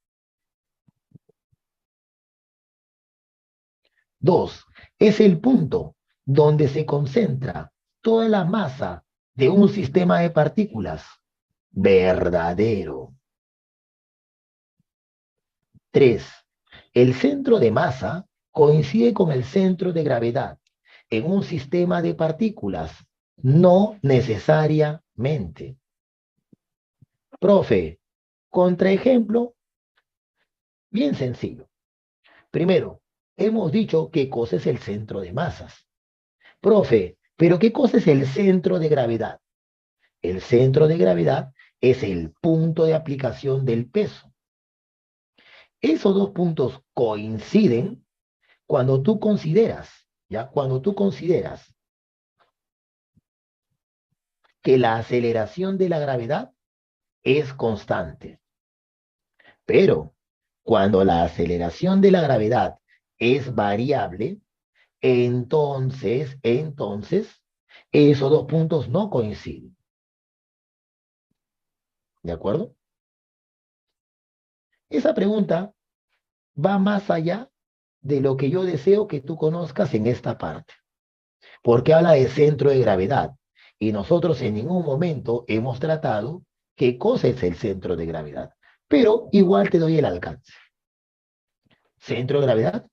2. Es el punto donde se concentra toda la masa de un sistema de partículas. Verdadero. 3. El centro de masa coincide con el centro de gravedad en un sistema de partículas. No necesariamente. Profe, contraejemplo, bien sencillo. Primero, hemos dicho qué cosa es el centro de masas. Profe, pero ¿qué cosa es el centro de gravedad? El centro de gravedad es el punto de aplicación del peso. Esos dos puntos coinciden cuando tú consideras, ¿ya? Cuando tú consideras que la aceleración de la gravedad es constante. Pero cuando la aceleración de la gravedad es variable, Entonces, esos dos puntos no coinciden. ¿De acuerdo? Esa pregunta va más allá de lo que yo deseo que tú conozcas en esta parte, porque habla de centro de gravedad. Y nosotros en ningún momento hemos tratado qué cosa es el centro de gravedad. Pero igual te doy el alcance. Centro de gravedad,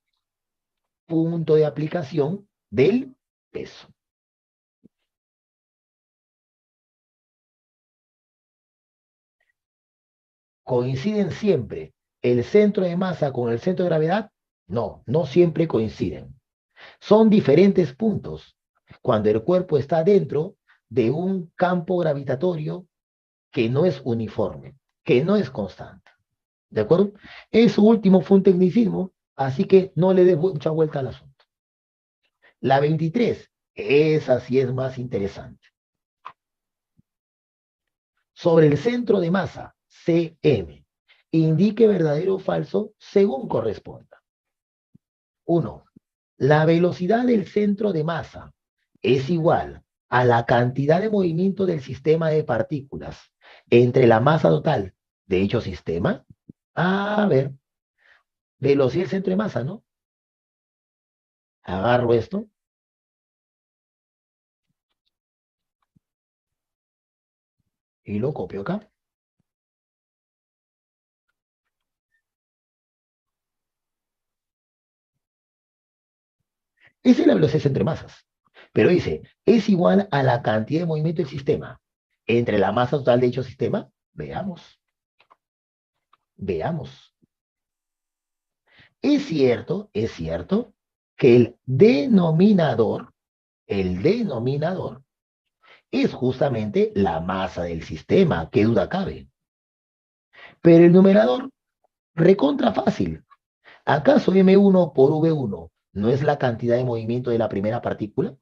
punto de aplicación del peso. ¿Coinciden siempre el centro de masa con el centro de gravedad? No, no siempre coinciden. Son diferentes puntos cuando el cuerpo está dentro de un campo gravitatorio que no es uniforme, que no es constante. ¿De acuerdo? Eso último fue un tecnicismo, así que no le des mucha vuelta al asunto. La 23, esa sí es más interesante. Sobre el centro de masa, Cm, indique verdadero o falso según corresponda. 1. La velocidad del centro de masa es igual a la cantidad de movimiento del sistema de partículas entre la masa total de dicho sistema. A ver, velocidad del centro de masa, ¿no? Agarro esto. Y lo copio acá. Esa es la velocidad entre masas. Pero dice, es igual a la cantidad de movimiento del sistema entre la masa total de dicho sistema. Veamos. Veamos. Es cierto que el denominador es justamente la masa del sistema, qué duda cabe. Pero el numerador, recontra fácil. ¿Acaso M1 por V1 no es la cantidad de movimiento de la primera partícula?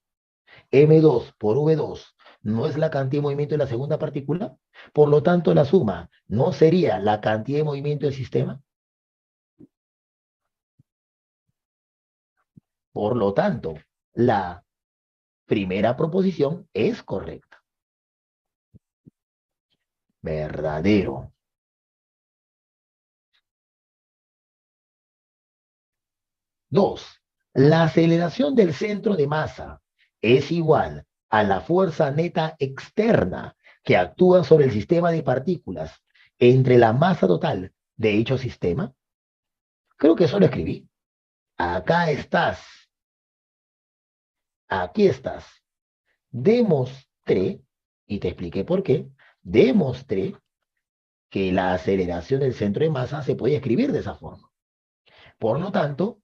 M2 por V2 no es la cantidad de movimiento de la segunda partícula. Por lo tanto, la suma no sería la cantidad de movimiento del sistema. Por lo tanto, la primera proposición es correcta. Verdadero. Dos, la aceleración del centro de masa es igual a la fuerza neta externa que actúa sobre el sistema de partículas entre la masa total de dicho sistema. Creo que eso lo escribí. Acá estás. Aquí estás. Demostré, y te expliqué por qué, demostré que la aceleración del centro de masa se puede escribir de esa forma. Por lo tanto,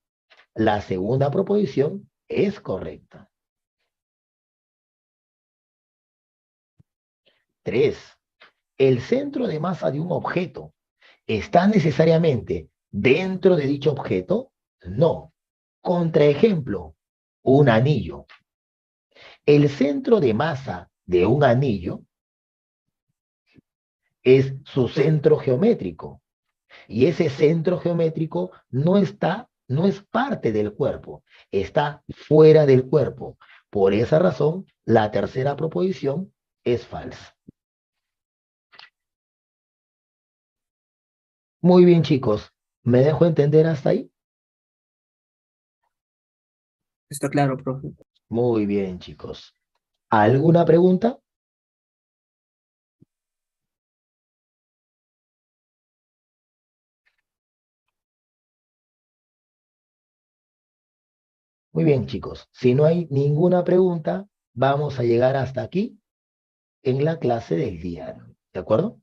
la segunda proposición es correcta. 3. ¿El centro de masa de un objeto está necesariamente dentro de dicho objeto? No. Contraejemplo, un anillo. El centro de masa de un anillo es su centro geométrico. Y ese centro geométrico no es parte del cuerpo, está fuera del cuerpo. Por esa razón, la tercera proposición es falsa. Muy bien, chicos. ¿Me dejo entender hasta ahí? Está claro, profe. Muy bien, chicos. ¿Alguna pregunta? Muy bien, chicos. Si no hay ninguna pregunta, vamos a llegar hasta aquí en la clase del día. ¿De acuerdo?